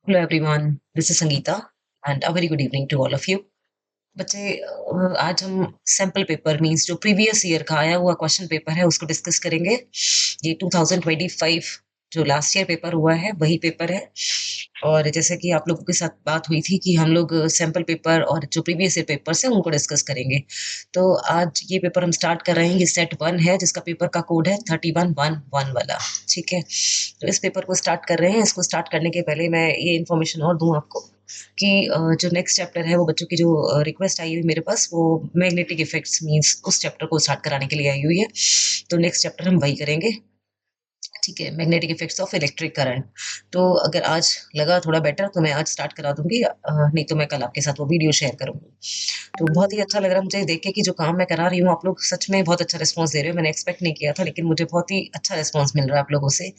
Hello everyone, this is Sangeeta and a very good evening to all of you. बच्चे आज हम sample paper means जो previous year का आया हुआ क्वेश्चन पेपर है उसको डिस्कस करेंगे। ये 2025 जो लास्ट ईयर पेपर हुआ है वही पेपर है। और जैसे कि आप लोगों के साथ बात हुई थी कि हम लोग सैम्पल पेपर और जो प्रीवियस ईयर पेपर्स हैं उनको डिस्कस करेंगे। तो आज ये पेपर हम स्टार्ट कर रहे हैं। ये सेट 1 है जिसका पेपर का कोड है 3111 वाला। ठीक है, तो इस पेपर को स्टार्ट कर रहे हैं। इसको स्टार्ट करने के पहले मैं ये इन्फॉर्मेशन और दूं आपको कि जो नेक्स्ट चैप्टर है वो बच्चों की जो रिक्वेस्ट आई हुई मेरे पास वो मैग्नेटिक इफेक्ट्स मींस उस चैप्टर को स्टार्ट कराने के लिए आई हुई है। तो नेक्स्ट चैप्टर हम वही करेंगे। ठीक है, magnetic effects of electric current. तो अगर आज लगा थोड़ा बेटर तो मैं आज स्टार्ट करा दूंगी, नहीं तो मैं कल आपके साथ वो वीडियो शेयर करूंगी। तो बहुत ही अच्छा लग रहा है मुझे देख के कि जो काम मैं करा रही हूँ आप लोग सच में बहुत अच्छा रिस्पॉन्स दे रहे हो। मैंने एक्सपेक्ट नहीं किया था लेकिन मुझे बहुत ही अच्छा रिस्पॉन्स मिल रहा है आप लोगों से।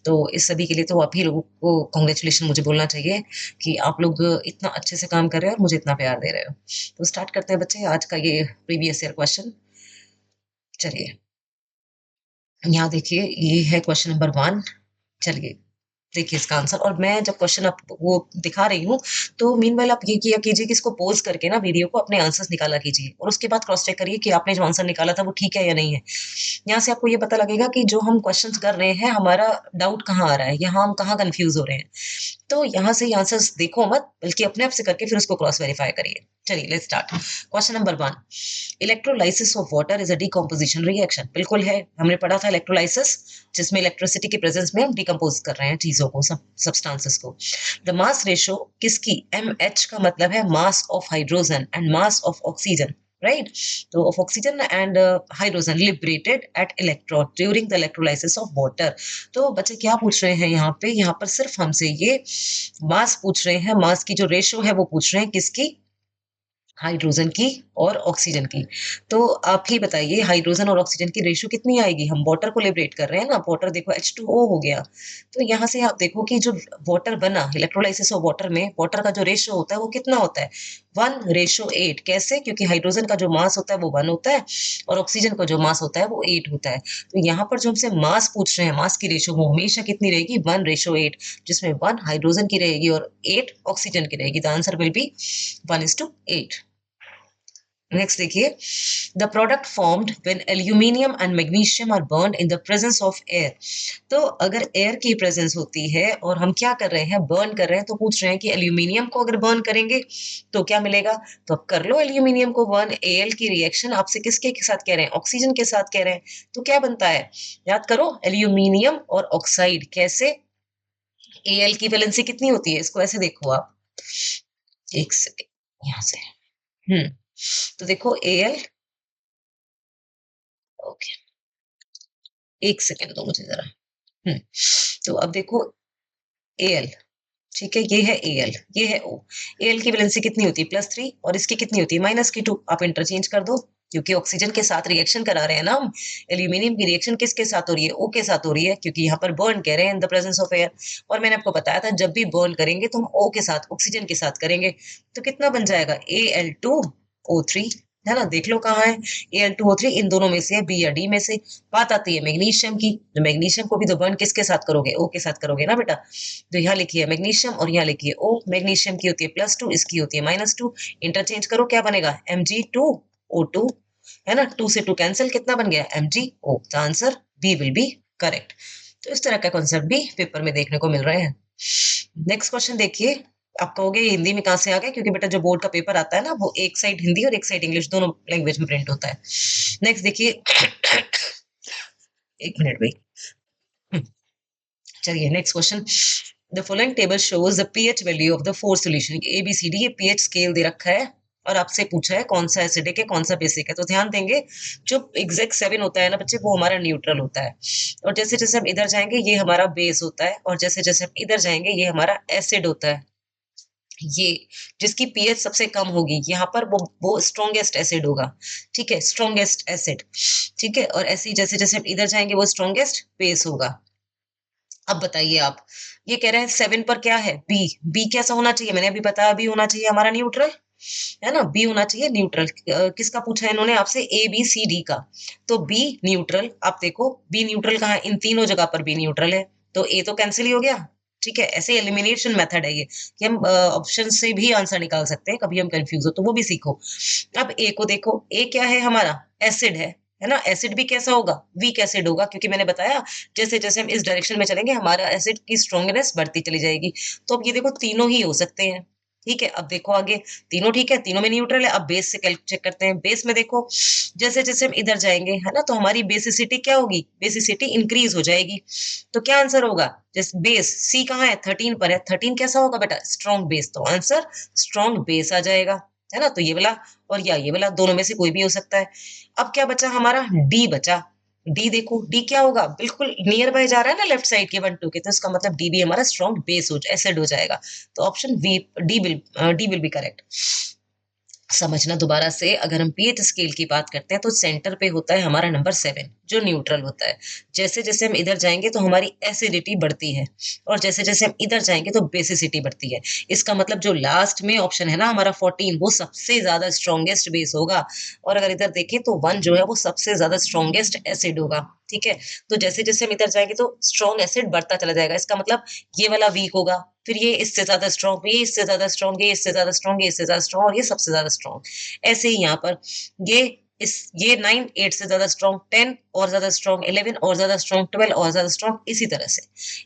तो इस सभी के लिए तो आप ही लोगों को कॉन्ग्रेचुलेशन मुझे बोलना चाहिए कि आप लोग इतना अच्छे से काम कर रहे हो और मुझे इतना प्यार दे रहे हो। तो स्टार्ट करते हैं बच्चे आज का ये प्रीवियस ईयर क्वेश्चन। चलिए, यहाँ देखिए ये है क्वेश्चन नंबर 1। चलिए देखिए इसका आंसर। और मैं जब क्वेश्चन आप वो दिखा रही हूँ तो मीनवाइल आप ये किया कीजिए कि इसको पॉज करके ना वीडियो को अपने आंसर्स निकाला कीजिए और उसके बाद क्रॉस चेक करिए कि आपने जो आंसर निकाला था वो ठीक है या नहीं है। यहाँ से आपको ये पता लगेगा कि जो हम क्वेश्चंस कर रहे हैं हमारा डाउट कहाँ आ रहा है, यहाँ हम कहाँ कंफ्यूज हो रहे हैं। तो यहाँ से आंसर्स देखो मत बल्कि अपने आप से करके फिर उसको क्रॉस वेरीफाई करिए। चलिए let's start. Question number 1, electrolysis of water is a decomposition reaction. बिल्कुल है, हमने पढ़ा था इलेक्ट्रोलाइसिस जिसमें इलेक्ट्रिसिटी के प्रेजेंस में हम डिकम्पोज कर रहे हैं चीजों को, सब्सटेंसेस को। द मास रेशो किसकी, एम एच का मतलब है mass of hydrogen and mass of oxygen, right. तो of oxygen and hydrogen liberated at electrode during the electrolysis of water. तो बच्चे क्या पूछ रहे हैं यहाँ पे, यहाँ पर सिर्फ हमसे ये मास पूछ रहे हैं, मास की जो रेशो है वो पूछ रहे हैं किसकी, हाइड्रोजन की और ऑक्सीजन की। तो आप ही बताइए हाइड्रोजन और ऑक्सीजन की रेशियो कितनी आएगी। हम वाटर को लिबरेट कर रहे हैं ना, वाटर देखो H2O हो गया। तो यहाँ से आप देखो कि जो वाटर बना इलेक्ट्रोलाइसिस ऑफ वाटर में, वाटर का जो रेशियो होता है वो कितना होता है, 1:8। कैसे, क्योंकि हाइड्रोजन का जो मास होता है वो 1 होता है और ऑक्सीजन का जो मास होता है वो 8 होता है। तो यहाँ पर जो हमसे मास पूछ रहे हैं, मास की रेशियो वो हमेशा कितनी रहेगी, 1:8, जिसमें 1 हाइड्रोजन की रहेगी और 8 ऑक्सीजन की रहेगी। The answer will be 1:8। Next देखिए, the product formed when aluminium and magnesium are burned in the presence of air. तो अगर एयर की प्रेजेंस होती है और हम क्या कर रहे हैं, बर्न कर रहे हैं, तो पूछ रहे हैं कि एल्यूमिनियम को अगर बर्न करेंगे तो क्या मिलेगा। तो अब कर लो एल्यूमिनियम को बर्न। एल की रिएक्शन आपसे किसके के साथ कह रहे हैं, ऑक्सीजन के साथ कह रहे हैं। तो क्या बनता है, याद करो, एल्यूमिनियम और ऑक्साइड। कैसे, एल की वैलेंसी कितनी होती है, इसको ऐसे देखो आप, एक सेकेंड यहाँ से। हम्म, तो देखो एल, ओके, एक सेकेंड दो मुझे जरा। हम्म, तो अब देखो एल, ठीक है, ये है एल, ये है ओ। एल की वैलेंसी कितनी होती है, +3, और इसकी कितनी होती है, -की 2। आप इंटरचेंज कर दो क्योंकि ऑक्सीजन के साथ रिएक्शन करा रहे हैं ना हम। एल्यूमिनियम की रिएक्शन किसके साथ हो रही है, ओ के साथ हो रही है, क्योंकि यहाँ पर बर्न कह रहे हैं इन द प्रेजेंस ऑफ एयर। और मैंने आपको बताया था जब भी बर्न करेंगे तो हम ओ के साथ, ऑक्सीजन के साथ करेंगे। तो कितना बन जाएगा, Al2O3, है ना। देख लो कहाँ है Al2O3, इन दोनों में से है, बी या डी में से। बात आती है मैग्नीशियम की, तो मैग्नीशियम को भी तो बर्न किसके साथ करोगे, ओ के साथ करोगे ना बेटा। तो यहाँ लिखिए मैग्नीशियम और यहाँ लिखिए ओ। मैग्नीशियम की होती है +2, इसकी होती है -2। इंटरचेंज करो, क्या बनेगा, Mg2O2, है ना। 2 से 2 कैंसिल, कितना बन गया, MgO। The answer B will be correct. तो इस तरह का कॉन्सेप्ट भी पेपर में देखने को मिल रहे हैं। नेक्स्ट क्वेश्चन देखिए। आप कहोगे ये हिंदी में कहाँ से आ गया, क्योंकि बेटा जो बोर्ड का पेपर आता है ना वो एक साइड हिंदी और एक साइड इंग्लिश दोनों लैंग्वेज में प्रिंट होता है। नेक्स्ट देखिए, एक मिनट भाई। चलिए next question. The following table shows the pH value of the 4 solution. ABCD ये पीएच स्केल दे रखा है और आपसे पूछा है कौन सा एसिडिक है कौन सा बेसिक है। तो ध्यान देंगे, जो एग्जैक्ट 7 होता है ना बच्चे, वो हमारा न्यूट्रल होता है। और जैसे जैसे हम इधर जाएंगे ये हमारा बेस होता है, और जैसे जैसे हम इधर जाएंगे ये हमारा एसिड होता है। ये जिसकी पीएच सबसे कम होगी यहाँ पर वो स्ट्रॉन्गेस्ट एसिड होगा। ठीक है, स्ट्रॉन्गेस्ट एसिड। ठीक है, और ऐसे ही जैसे जैसे हम इधर जाएंगे वो स्ट्रॉन्गेस्ट बेस होगा। अब बताइए आप, ये कह रहे हैं 7 पर क्या है, बी। बी कैसा होना चाहिए, मैंने अभी बताया बी होना चाहिए हमारा न्यूट्रल, है ना। बी होना चाहिए न्यूट्रल। किसका पूछा है इन्होंने आपसे, ABCD का। तो बी न्यूट्रल, आप देखो बी न्यूट्रल कहाँ है, इन तीनों जगह पर बी न्यूट्रल है। तो ए तो कैंसिल ही हो गया, ठीक है, ऐसे एलिमिनेशन मेथड है ये कि हम ऑप्शन से भी आंसर निकाल सकते हैं, कभी हम कंफ्यूज हो तो वो भी सीखो। अब ए को देखो, ए क्या है हमारा? एसिड है ना? एसिड भी कैसा होगा? वीक एसिड होगा, क्योंकि मैंने बताया जैसे जैसे हम इस डायरेक्शन में चलेंगे हमारा एसिड की स्ट्रॉन्गनेस बढ़ती चली जाएगी। तो अब ये देखो तीनों ही हो सकते हैं। ठीक है, अब देखो आगे, तीनों ठीक है, तीनों में न्यूट्रल है। अब बेस से चेक करते हैं। बेस में देखो, जैसे जैसे हम इधर जाएंगे है ना, तो हमारी बेसिसिटी क्या होगी? बेसिसिटी इंक्रीज हो जाएगी। तो क्या आंसर होगा? जैसे बेस सी कहाँ है? 13 पर है। 13 कैसा होगा बेटा? Strong base. तो आंसर स्ट्रॉन्ग बेस आ जाएगा, है ना? तो ये वाला और या ये वाला, दोनों में से कोई भी हो सकता है। अब क्या बचा हमारा? डी बचा। डी देखो, डी क्या होगा? बिल्कुल नियर बाय जा रहा है ना लेफ्ट साइड के 1 2 के, तो इसका मतलब डी भी हमारा स्ट्रॉन्ग बेस हो एसिड हो जाएगा। तो option B, D will be correct. समझना दोबारा से, अगर हम पीएच स्केल की बात करते हैं तो सेंटर पे होता है हमारा नंबर 7 जो न्यूट्रल होता है। जैसे जैसे हम इधर जाएंगे तो हमारी एसिडिटी बढ़ती है, और जैसे जैसे हम इधर जाएंगे तो बेसिसिटी बढ़ती है। इसका मतलब जो लास्ट में ऑप्शन है ना हमारा 14, वो सबसे ज्यादा स्ट्रॉन्गेस्ट बेस होगा। और अगर इधर देखें तो 1 जो है वो सबसे ज्यादा स्ट्रॉन्गेस्ट एसिड होगा। ठीक है, तो जैसे जैसे हम इधर जाएंगे तो स्ट्रॉन्ग एसिड बढ़ता चला जाएगा। इसका मतलब ये वाला वीक होगा, फिर ये इससे ज्यादा स्ट्रॉन्ग, ये इससे ज्यादा स्ट्रॉन्ग, ये इससे ज्यादा स्ट्रॉन्ग, ये इससे ज्यादा स्ट्रॉन्ग, और ये सबसे ज्यादा स्ट्रॉन्ग। ऐसे ही यहाँ पर ये इस ये 9 8 से ज्यादा स्ट्रॉन्ग, 10 और ज्यादा स्ट्रॉन्ग, 11 और ज्यादा स्ट्रॉन्ग, 12 और ज्यादा स्ट्रॉन्ग, इसी तरह से।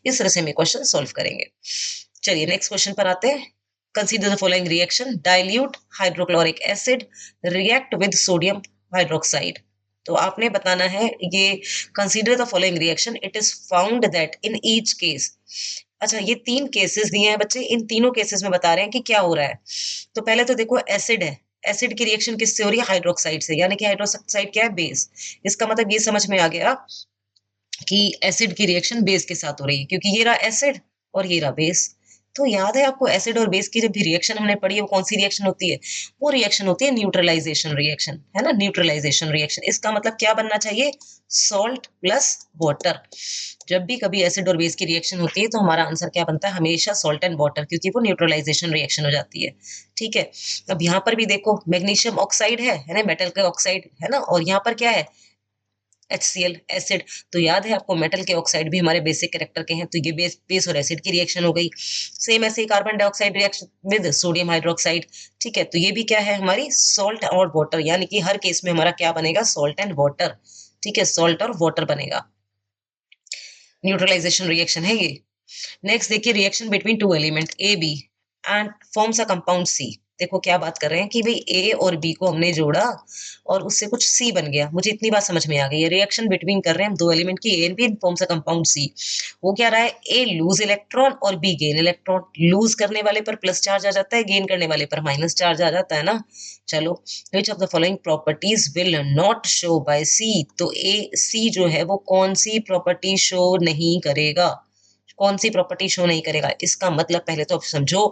इस तरह से हम क्वेश्चन सॉल्व करेंगे। चलिए नेक्स्ट क्वेश्चन पर आते हैं। Consider the following reaction: dilute hydrochloric acid react with sodium hydroxide. तो आपने बताना है ये, consider the following reaction, it is found that in each case. अच्छा, ये 3 केसेस दिए हैं बच्चे, इन तीनों केसेस में बता रहे हैं कि क्या हो रहा है। तो पहले तो देखो एसिड है, एसिड की रिएक्शन किससे हो रही है? हाइड्रोक्साइड से, यानी कि हाइड्रोक्साइड क्या है? बेस। इसका मतलब ये समझ में आ गया कि एसिड की रिएक्शन बेस के साथ हो रही है, क्योंकि ये रहा एसिड और ये रहा बेस। तो याद है आपको, एसिड और बेस की जब भी रिएक्शन हमने पढ़ी है वो कौन सी रिएक्शन होती है? वो रिएक्शन होती है न्यूट्रलाइजेशन रिएक्शन, है ना? न्यूट्रलाइजेशन रिएक्शन, इसका मतलब क्या बनना चाहिए? Salt plus water. जब भी कभी एसिड और बेस की रिएक्शन होती है तो हमारा आंसर क्या बनता है? हमेशा सॉल्ट एंड वाटर, क्योंकि वो न्यूट्रलाइजेशन रिएक्शन हो जाती है। ठीक है, अब यहाँ पर भी देखो मैग्नीशियम ऑक्साइड है ना, मेटल का ऑक्साइड है ना, और यहाँ पर क्या है? HCl acid. तो याद है आपको, मेटल के ऑक्साइड भी हमारे बेसिक कैरेक्टर के हैं, तो ये बेस बेस और एसिड की रिएक्शन हो गई। सेम ऐसे ही carbon dioxide reaction with sodium hydroxide. ठीक है, तो ये भी क्या है? हमारी सॉल्ट और वाटर, यानी कि हर केस में हमारा क्या बनेगा? Salt and water. ठीक है, सॉल्ट और वाटर बनेगा। न्यूट्रलाइजेशन रिएक्शन है ये। नेक्स्ट देखिए, reaction between two element A B and forms a compound C. देखो क्या बात कर रहे हैं कि भाई ए और बी को हमने जोड़ा और उससे कुछ सी बन गया। मुझे इतनी बात समझ में आ गई है, रिएक्शन बिटवीन कर रहे हैं हम दो एलिमेंट की, A and B, forms a compound C. वो क्या रहा है? ए लूज इलेक्ट्रॉन और बी गेन इलेक्ट्रॉन। लूज करने वाले पर प्लस चार्ज आ जाता है, गेन करने वाले पर माइनस चार्ज आ जाता है ना। चलो, which of the following properties will not show by C. तो ए सी जो है वो कौन सी प्रॉपर्टी शो नहीं करेगा? कौन सी प्रॉपर्टी शो नहीं करेगा? इसका मतलब पहले तो आप समझो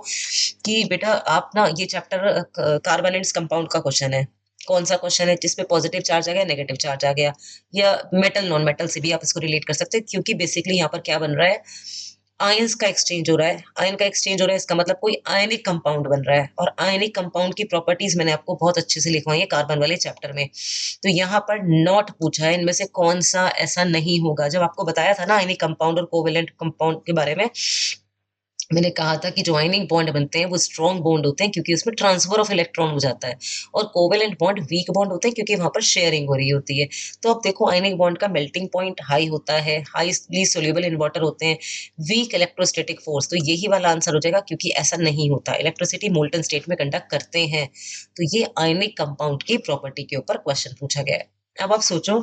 कि बेटा आप ना, ये चैप्टर कार्बन एंड कंपाउंड का क्वेश्चन है। कौन सा क्वेश्चन है जिसपे पॉजिटिव चार्ज आ गया, नेगेटिव चार्ज आ गया, या मेटल नॉन मेटल से भी आप इसको रिलेट कर सकते हैं, क्योंकि बेसिकली यहाँ पर क्या बन रहा है? आयंस का एक्सचेंज हो रहा है। आयन का एक्सचेंज हो रहा है, इसका मतलब कोई आयनिक कंपाउंड बन रहा है, और आयनिक कंपाउंड की प्रॉपर्टीज मैंने आपको बहुत अच्छे से लिखवाई है कार्बन वाले चैप्टर में। तो यहाँ पर नॉट पूछा है, इनमें से कौन सा ऐसा नहीं होगा। जब आपको बताया था ना आयनिक कंपाउंड और कोवेलेंट कंपाउंड के बारे में, मैंने कहा था कि जो आयनिक बॉन्ड बनते हैं वो स्ट्रॉन्ग बॉन्ड होते हैं, क्योंकि उसमें ट्रांसफर ऑफ इलेक्ट्रॉन हो जाता है, और कोवेलेंट बॉन्ड वीक बॉन्ड होते हैं, क्योंकि वहां पर शेयरिंग हो रही होती है। तो अब देखो, आयनिक बॉन्ड का मेल्टिंग पॉइंट हाई होता है, हाईली सोल्यूबल इन वाटर होते हैं, वीक इलेक्ट्रोस्टैटिक फोर्स। तो यही वाला आंसर हो जाएगा, क्योंकि ऐसा नहीं होता, इलेक्ट्रिसिटी मोल्टन स्टेट में कंडक्ट करते हैं। तो ये आयनिक कंपाउंड की प्रॉपर्टी के ऊपर क्वेश्चन पूछा गया है। अब आप सोचो,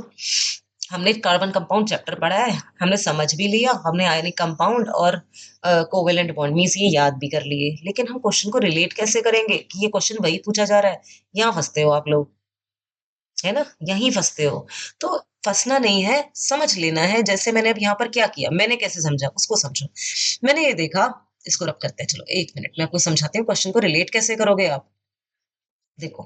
हमने कार्बन कंपाउंड चैप्टर पढ़ा है, हमने समझ भी लिया, हमने आयनिक कंपाउंड और कोवेलेंट बॉन्ड मीन्स ये याद भी कर लिए, लेकिन हम क्वेश्चन को रिलेट कैसे करेंगे कि ये क्वेश्चन वही पूछा जा रहा है? यहाँ फंसते हो आप लोग, है ना? यहीं फंसते हो। तो फंसना नहीं है, समझ लेना है। जैसे मैंने अब यहाँ पर क्या किया, मैंने कैसे समझा उसको समझो। मैंने ये देखा, इसको रब करते हैं, चलो 1 मिनट मैं आपको समझाती हूँ, क्वेश्चन को रिलेट कैसे करोगे आप। देखो,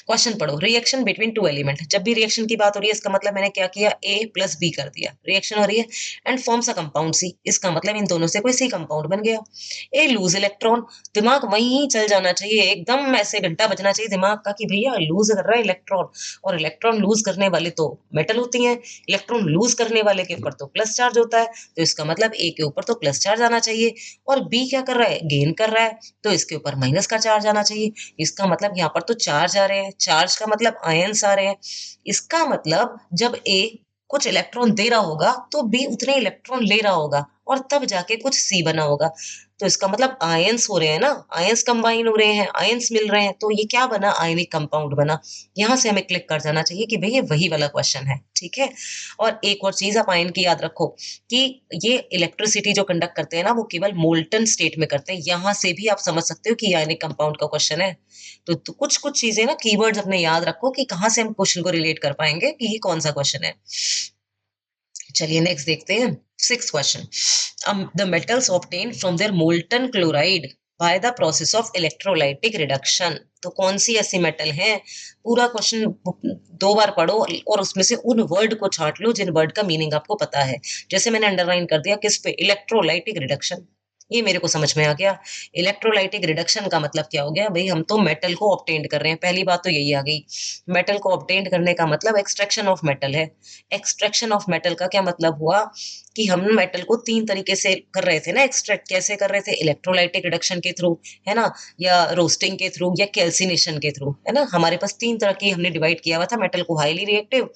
क्वेश्चन पढ़ो, रिएक्शन बिटवीन टू एलिमेंट। जब भी रिएक्शन की बात हो रही है इसका मतलब मैंने क्या किया, ए प्लस बी कर दिया, रिएक्शन हो रही है, and forms a compound C, इसका मतलब इन दोनों से कोई सी कंपाउंड बन गया। ए लूज इलेक्ट्रॉन, दिमाग वहीं चल जाना चाहिए, एकदम ऐसे घंटा बजना चाहिए दिमाग का कि भैया लूज कर रहा है इलेक्ट्रॉन, और इलेक्ट्रॉन लूज करने वाले तो मेटल होती हैं, इलेक्ट्रॉन लूज करने वाले के ऊपर तो प्लस चार्ज होता है, तो इसका मतलब ए के ऊपर तो प्लस चार्ज आना चाहिए, और बी क्या कर रहा है, गेन कर रहा है, तो इसके ऊपर माइनस का चार्ज आना चाहिए। इसका मतलब यहाँ पर तो चार्ज आ रहे हैं, चार्ज का मतलब आयंस आ रहे हैं, इसका मतलब जब ए कुछ इलेक्ट्रॉन दे रहा होगा तो बी उतने इलेक्ट्रॉन ले रहा होगा, और तब जाके कुछ सी बना होगा। तो इसका मतलब आयंस हो रहे हैं ना, आयंस कंबाइन हो रहे हैं, आयंस मिल रहे हैं, तो ये क्या बना, आयनिक कंपाउंड बना। यहाँ से हमें क्लिक कर जाना चाहिए कि भाई ये वही वाला क्वेश्चन है, ठीक है। और एक और चीज आप आयन की याद रखो कि ये इलेक्ट्रिसिटी जो कंडक्ट करते हैं ना, वो केवल मोल्टन स्टेट में करते हैं। यहाँ से भी आप समझ सकते हो कि ये आयनिक कंपाउंड का क्वेश्चन है। तो कुछ कुछ चीजें ना, कीवर्ड्स अपने याद रखो कि कहाँ से हम क्वेश्चन को रिलेट कर पाएंगे कि ये कौन सा क्वेश्चन है। चलिए नेक्स्ट देखते हैं, six question. The metals obtain from their molten chloride by the process of electrolytic reduction. तो कौन सी ऐसी मेटल है, पूरा क्वेश्चन दो बार पढ़ो और उसमें से उन वर्ड को छांट लो जिन वर्ड का मीनिंग आपको पता है। जैसे मैंने अंडरलाइन कर दिया किस पे, इलेक्ट्रोलाइटिक रिडक्शन, ये मेरे को समझ में आ गया। इलेक्ट्रोलाइटिक रिडक्शन का मतलब क्या हो गया भाई, हम तो मेटल को ऑब्टेन कर रहे हैं, पहली बात तो यही आ गई। मेटल को ऑब्टेन करने का मतलब एक्सट्रैक्शन ऑफ मेटल है। एक्सट्रैक्शन ऑफ मेटल का क्या मतलब हुआ कि हम मेटल को तीन तरीके से कर रहे थे ना एक्सट्रैक्ट, कैसे कर रहे थे, इलेक्ट्रोलाइटिक रिडक्शन के थ्रू, है ना, या रोस्टिंग के थ्रू, या कैल्सिनेशन के थ्रू, है ना। हमारे पास तीन तरह की हमने डिवाइड किया हुआ था मेटल को, हाईली रिएक्टिव,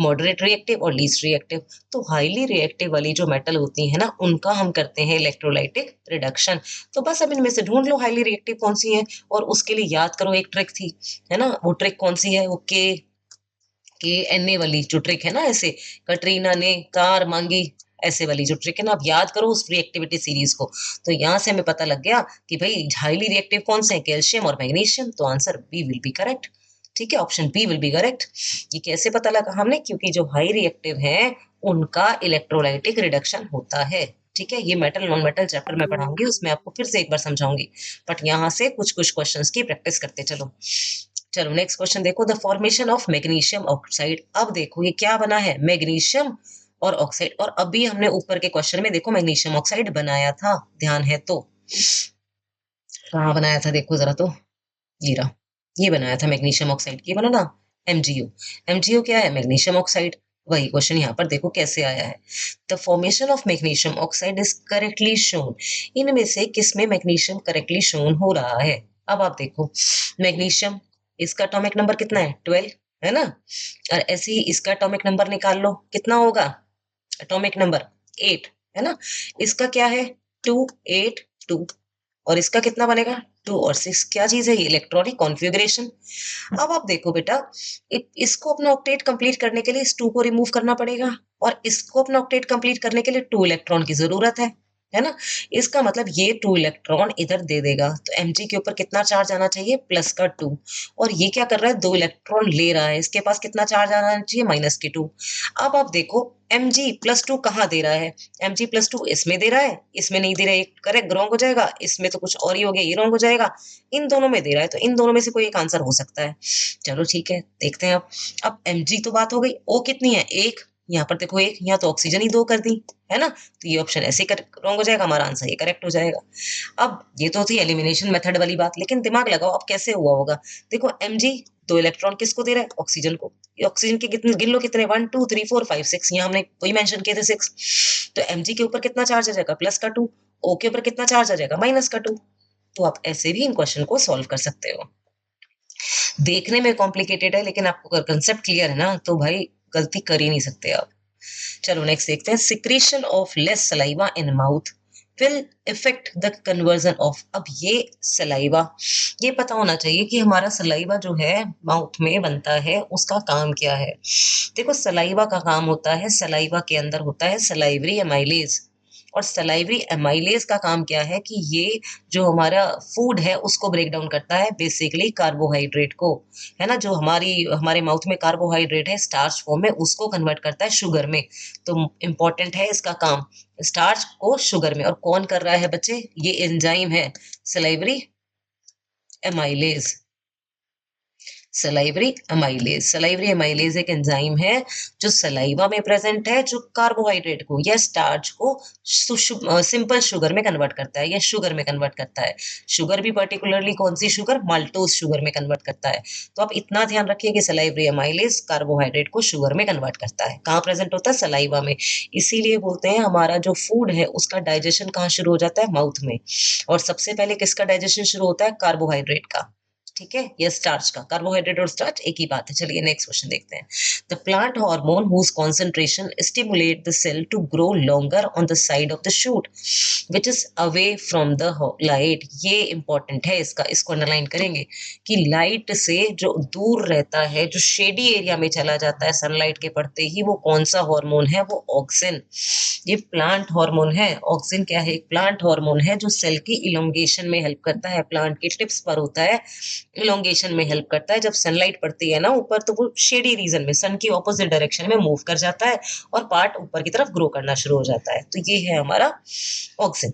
मॉडरेट रिएक्टिव और लीस्ट रिएक्टिव। तो हाईली रिएक्टिव वाली जो मेटल होती है ना, उनका हम करते हैं इलेक्ट्रोलाइटिक रिडक्शन। तो बस अब इनमें से ढूंढ लो हाईली रिएक्टिव कौन सी है, और उसके लिए याद करो एक ट्रिक थी, है ना, वो ट्रिक कौन सी है, वो के एन ए वाली जो ट्रिक है ना, ऐसे कटरीना ने कार मांगी, ऐसे वाली जो ट्रिक है ना, आप याद करो उस रिएक्टिविटी सीरीज को। तो यहाँ से हमें पता लग गया कि भाई हाईली रिएक्टिव कौन से हैं, कैल्शियम और मैग्नीशियम, तो answer B will be correct. ठीक है, option B will be correct. ये कैसे पता लगा हमने, क्योंकि जो हाई रिएक्टिव हैं उनका इलेक्ट्रोलाइटिक रिडक्शन होता है। ठीक है, ये मेटल नॉन मेटल चैप्टर में पढ़ाऊंगी, उसमें आपको फिर से एक बार समझाऊंगी, बट यहाँ से कुछ कुछ क्वेश्चंस की प्रैक्टिस करते चलो। चलो नेक्स्ट क्वेश्चन देखो, the formation of magnesium oxide. अब देखो ये क्या बना है, मैग्नीशियम और ऑक्साइड, और अभी हमने ऊपर के क्वेश्चन में देखो मैग्नीशियम ऑक्साइड बनाया था, ध्यान है तो। कहाँ बनाया था देखो जरा तो, ये रहा, ये बनाया था मैग्नीशियम ऑक्साइड, ये बना ना, एमजीयू। एमजीयू क्या है, मैग्नीशियम ऑक्साइड। वही क्वेश्चन यहाँ पर देखो कैसे आया है, the formation of magnesium oxide is correctly shown. इनमें से किसमें मैग्नीशियम करेक्टली शोन हो रहा है। अब आप देखो, मैग्नीशियम, इसका एटॉमिक नंबर कितना है, 12, है ना, और ऐसे ही इसका एटॉमिक नंबर निकाल लो, कितना होगा, एटॉमिक नंबर 8, है ना। इसका क्या है, 2, 8, 2, और इसका कितना बनेगा, 2 और 6। क्या चीज है ये, इलेक्ट्रॉनिक कॉन्फ़िगरेशन। अब आप देखो बेटा, इसको अपना ऑक्टेट कंप्लीट करने के लिए इस 2 को रिमूव करना पड़ेगा, और इसको अपना ऑक्टेट कंप्लीट करने के लिए 2 इलेक्ट्रॉन की जरूरत है ना। इसका मतलब ये 2 इलेक्ट्रॉन इधर दे देगा, तो Mg के ऊपर कितना चार्ज आना चाहिए, प्लस का 2, और ये क्या कर रहा है, 2 इलेक्ट्रॉन ले रहा है, इसके पास कितना चार्ज आना चाहिए, माइनस के 2। अब आप देखो Mg+2 कहाँ दे रहा है, Mg+2 इसमें दे रहा है, इसमें नहीं दे रहा है, करेक्ट रॉन्ग हो जाएगा, इसमें तो कुछ और ही हो गया, ये रॉन्ग हो जाएगा, इन दोनों में दे रहा है, तो इन दोनों में से कोई एक आंसर हो सकता है। चलो ठीक है, देखते हैं अब Mg तो बात हो गई, O कितनी है, एक, यहाँ पर देखो एक, यहाँ तो ऑक्सीजन ही 2 कर दी, है ना, तो ये ऑप्शन ऐसे रॉन्ग हो जाएगा, हमारा आंसर ये करेक्ट हो जाएगा। अब ये तो थी एलिमिनेशन मेथड वाली बात, लेकिन दिमाग लगाओ अब कैसे हुआ होगा। देखो Mg 2 इलेक्ट्रॉन किसको दे रहा है, ऑक्सीजन को। ये ऑक्सीजन के कितने गिन लो, कितने, 1 2 3 4 5 6, यहाँ हमने वही मेंशन किए थे 6। तो Mg के ऊपर कितना चार्ज आ जाएगा, प्लस का 2, O के ऊपर कितना चार्ज आ जाएगा, माइनस का 2। तो आप ऐसे भी इन क्वेश्चन को सॉल्व कर सकते हो। देखने में कॉम्प्लिकेटेड है, लेकिन आपको अगर कंसेप्ट क्लियर है ना, तो भाई गलती कर ही नहीं सकते आप। चलो नेक्स्ट देखते हैं, secretion of less saliva in mouth will effect the conversion of. अब ये सलाइवा, ये पता होना चाहिए कि हमारा सलाइवा जो है माउथ में बनता है, उसका काम क्या है। देखो सलाइवा का काम होता है, सलाइवा के अंदर होता है सलाइवरी एमाइलेज, और सलाइवरी एमाइलेज का काम क्या है कि ये जो हमारा फूड है उसको ब्रेक डाउन करता है, बेसिकली कार्बोहाइड्रेट को, है ना, जो हमारे माउथ में कार्बोहाइड्रेट है स्टार्च फॉर्म में, उसको कन्वर्ट करता है शुगर में। तो इंपॉर्टेंट है इसका काम, स्टार्च को शुगर में, और कौन कर रहा है बच्चे, ये एंजाइम है salivary amylase. Salivary amylase. Salivary amylase एक एंजाइम है जो सलाइवा में प्रेजेंट है, जो कार्बोहाइड्रेट को या स्टार्च को सिंपल शुगर में कन्वर्ट करता है या शुगर में कन्वर्ट करता है। शुगर भी पर्टिकुलरली कौन सी शुगर, माल्टोज शुगर में कन्वर्ट करता है। तो आप इतना ध्यान रखिए कि सलाइवरी अमाइलेज कार्बोहाइड्रेट को शुगर में कन्वर्ट करता है। कहाँ प्रेजेंट होता है, सलाइवा में। इसीलिए बोलते हैं हमारा जो फूड है उसका डाइजेशन कहाँ शुरू हो जाता है, माउथ में। और सबसे पहले किसका डाइजेशन शुरू होता है, कार्बोहाइड्रेट का। ठीक है, ये स्टार्च का। कार्बोहाइड्रेट और स्टार्च एक ही बात है। चलिए नेक्स्ट क्वेश्चन देखते हैं। The plant hormone whose concentration stimulate the cell to grow longer on the side of the shoot which is away from the light. ये इंपॉर्टेंट है, इसको अंडरलाइन करेंगे कि लाइट से जो दूर रहता है, जो शेडी एरिया में चला जाता है सनलाइट के पड़ते ही, वो कौन सा हार्मोन है, वो ऑक्सिन। ये प्लांट हार्मोन है। ऑक्सिन क्या है, एक प्लांट हार्मोन है जो सेल की इलोंगेशन में हेल्प करता है। प्लांट के टिप्स पर होता है, इलोंगेशन में हेल्प करता है। जब सनलाइट पड़ती है ना ऊपर, तो वो शेडी रीजन में सन की ऑपोजिट डायरेक्शन में मूव कर जाता है और पार्ट ऊपर की तरफ ग्रो करना शुरू हो जाता है। तो ये है हमारा ऑक्सिन।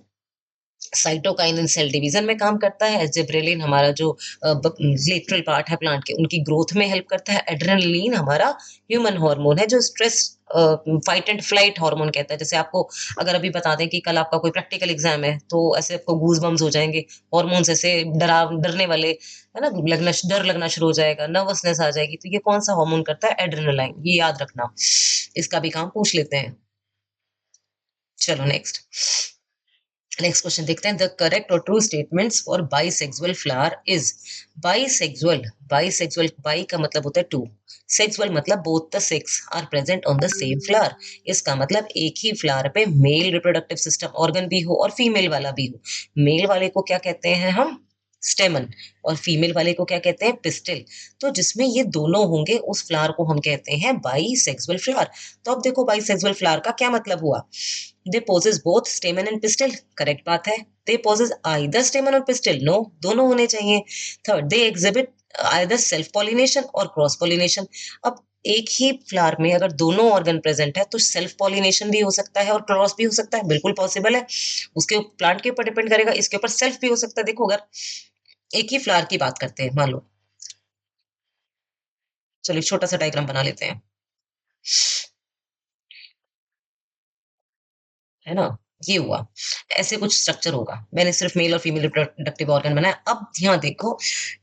साइटोकाइनिन सेल डिवीजन में काम करता है। जिब्रेलिन हमारा जो लेटरल पार्ट है प्लांट के, उनकी ग्रोथ में हेल्प करता है। एड्रेनलिन हमारा ह्यूमन हार्मोन है जो stress fight and flight hormone कहता है। जैसे आपको अगर अभी बता दें कि कल आपका कोई प्रैक्टिकल एग्जाम है, तो ऐसे आपको गूज बम्स हो जाएंगे, हॉर्मोन्स ऐसे डरने वाले, है ना, डर लगना शुरू हो जाएगा, नर्वसनेस आ जाएगी। तो ये कौन सा हार्मोन करता है, एड्रेनालाइन। ये याद रखना, इसका भी काम पूछ लेते हैं। चलो नेक्स्ट क्वेश्चन देखते हैं। द करेक्ट और true statements for bisexual flower is. Bisexual, bisexual, bi का मतलब होता है टू, सेक्सुअल मतलब both the sex are present on the same flower. इसका मतलब एक ही फ्लावर पे मेल रिप्रोडक्टिव सिस्टम ऑर्गन भी हो और फीमेल वाला भी हो। मेल वाले को क्या कहते हैं हम, स्टेमन, और फीमेल वाले को क्या कहते हैं, पिस्टिल। तो जिसमें ये दोनों होंगे उस फ्लावर को हम कहते हैं बाइसेक्सुअल फ्लावर। तो अब देखो बाइसेक्सुअल फ्लावर का क्या मतलब हुआ। They possess both स्टेमन and pistil, correct बात है। दे पोजेस आइदर स्टेमन और पिस्टिल, नो, दोनों होने चाहिए। Third, they exhibit either self pollination और क्रॉस पॉलिनेशन। अब एक ही फ्लावर में अगर दोनों ऑर्गन प्रेजेंट है तो सेल्फ पॉलिनेशन भी हो सकता है और क्रॉस भी हो सकता है, बिल्कुल पॉसिबल है। उसके प्लांट के ऊपर डिपेंड करेगा, इसके ऊपर सेल्फ भी हो सकता है। देखो अगर एक ही फ्लावर की बात करते हैं, मान लो, चलिए छोटा सा डायग्राम बना लेते हैं, है ना। ये हुआ, ऐसे कुछ स्ट्रक्चर होगा। मैंने सिर्फ मेल और फीमेल रिप्रोडक्टिव ऑर्गन बनाया। अब ध्यान देखो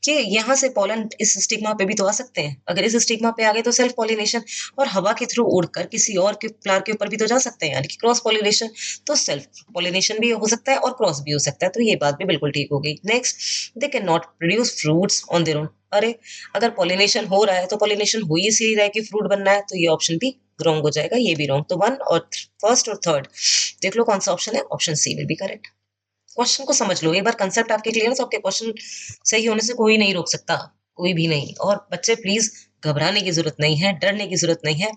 कि यहाँ से पॉलन इस स्टिग्मा पे भी तो आ सकते हैं। अगर इस स्टिग्मा पे आ गए तो सेल्फ पॉलिनेशन, और हवा के थ्रू उड़कर किसी और के फ्लावर के ऊपर भी तो जा सकते हैं, यानी कि क्रॉस पॉलिनेशन। तो सेल्फ पॉलिनेशन भी हो सकता है और क्रॉस भी हो सकता है। तो ये बात भी बिल्कुल ठीक हो गई। Next, they can not produce fruits on their own. अरे, अगर पॉलिनेशन हो रहा है तो पॉलिनेशन हो ही इसी रहा है कि फ्रूट बनना है, तो ये ऑप्शन भी रॉन्ग हो जाएगा, ये भी रॉन्ग। तो वन और फर्स्ट और थर्ड देख लो कौन सा ऑप्शन है, option C will be correct. Question को समझ लो एक बार, कंसेप्ट आपके क्लियर है तो आपके क्वेश्चन सही होने से कोई नहीं रोक सकता, कोई भी नहीं। और बच्चे प्लीज घबराने की जरूरत नहीं है, डरने की जरूरत नहीं है।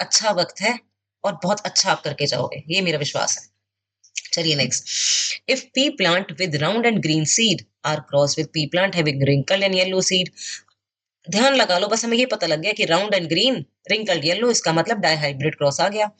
अच्छा वक्त है और बहुत अच्छा आप करके जाओगे, ये मेरा विश्वास है। चलिए next, if pea plant with round and green seed are cross with pea plant having wrinkled and yellow seed. ध्यान लगा लो, बस हमें ये पता लग गया कि round and green, wrinkled yellow, इसका मतलब डाइहाइब्रिड क्रॉस आ गया।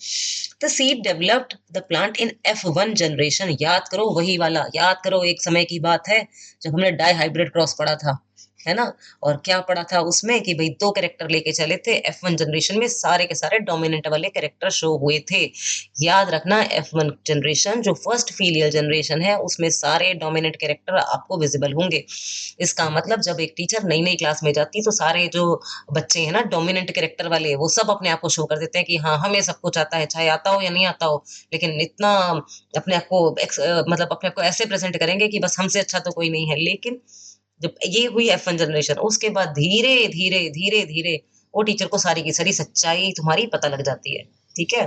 The seed developed the plant in F1 generation. याद करो, वही वाला याद करो, एक समय की बात है जब हमने डाइहाइब्रिड क्रॉस पढ़ा था, है ना। और क्या पढ़ा था उसमें कि भाई दो कैरेक्टर लेके चले थे। F1 जनरेशन में सारे के सारे डोमिनेंट वाले कैरेक्टर शो हुए थे। याद रखना, F1 जनरेशन जो फर्स्ट फीलियल जनरेशन है उसमें सारे डोमिनेंट कैरेक्टर आपको विजिबल होंगे। इसका मतलब जब एक टीचर नई नई क्लास में जाती है तो सारे जो बच्चे हैं ना डोमिनेंट कैरेक्टर वाले, वो सब अपने आप को शो कर देते हैं कि हाँ हमें सब कुछ आता है, चाहे आता हो या नहीं आता हो, लेकिन इतना अपने आप को मतलब अपने आप को ऐसे प्रेजेंट करेंगे कि बस हमसे अच्छा तो कोई नहीं है। लेकिन जब ये हुई F1 जनरेशन, उसके बाद धीरे धीरे धीरे धीरे वो टीचर को सारी की सारी सच्चाई तुम्हारी पता लग जाती है। ठीक है,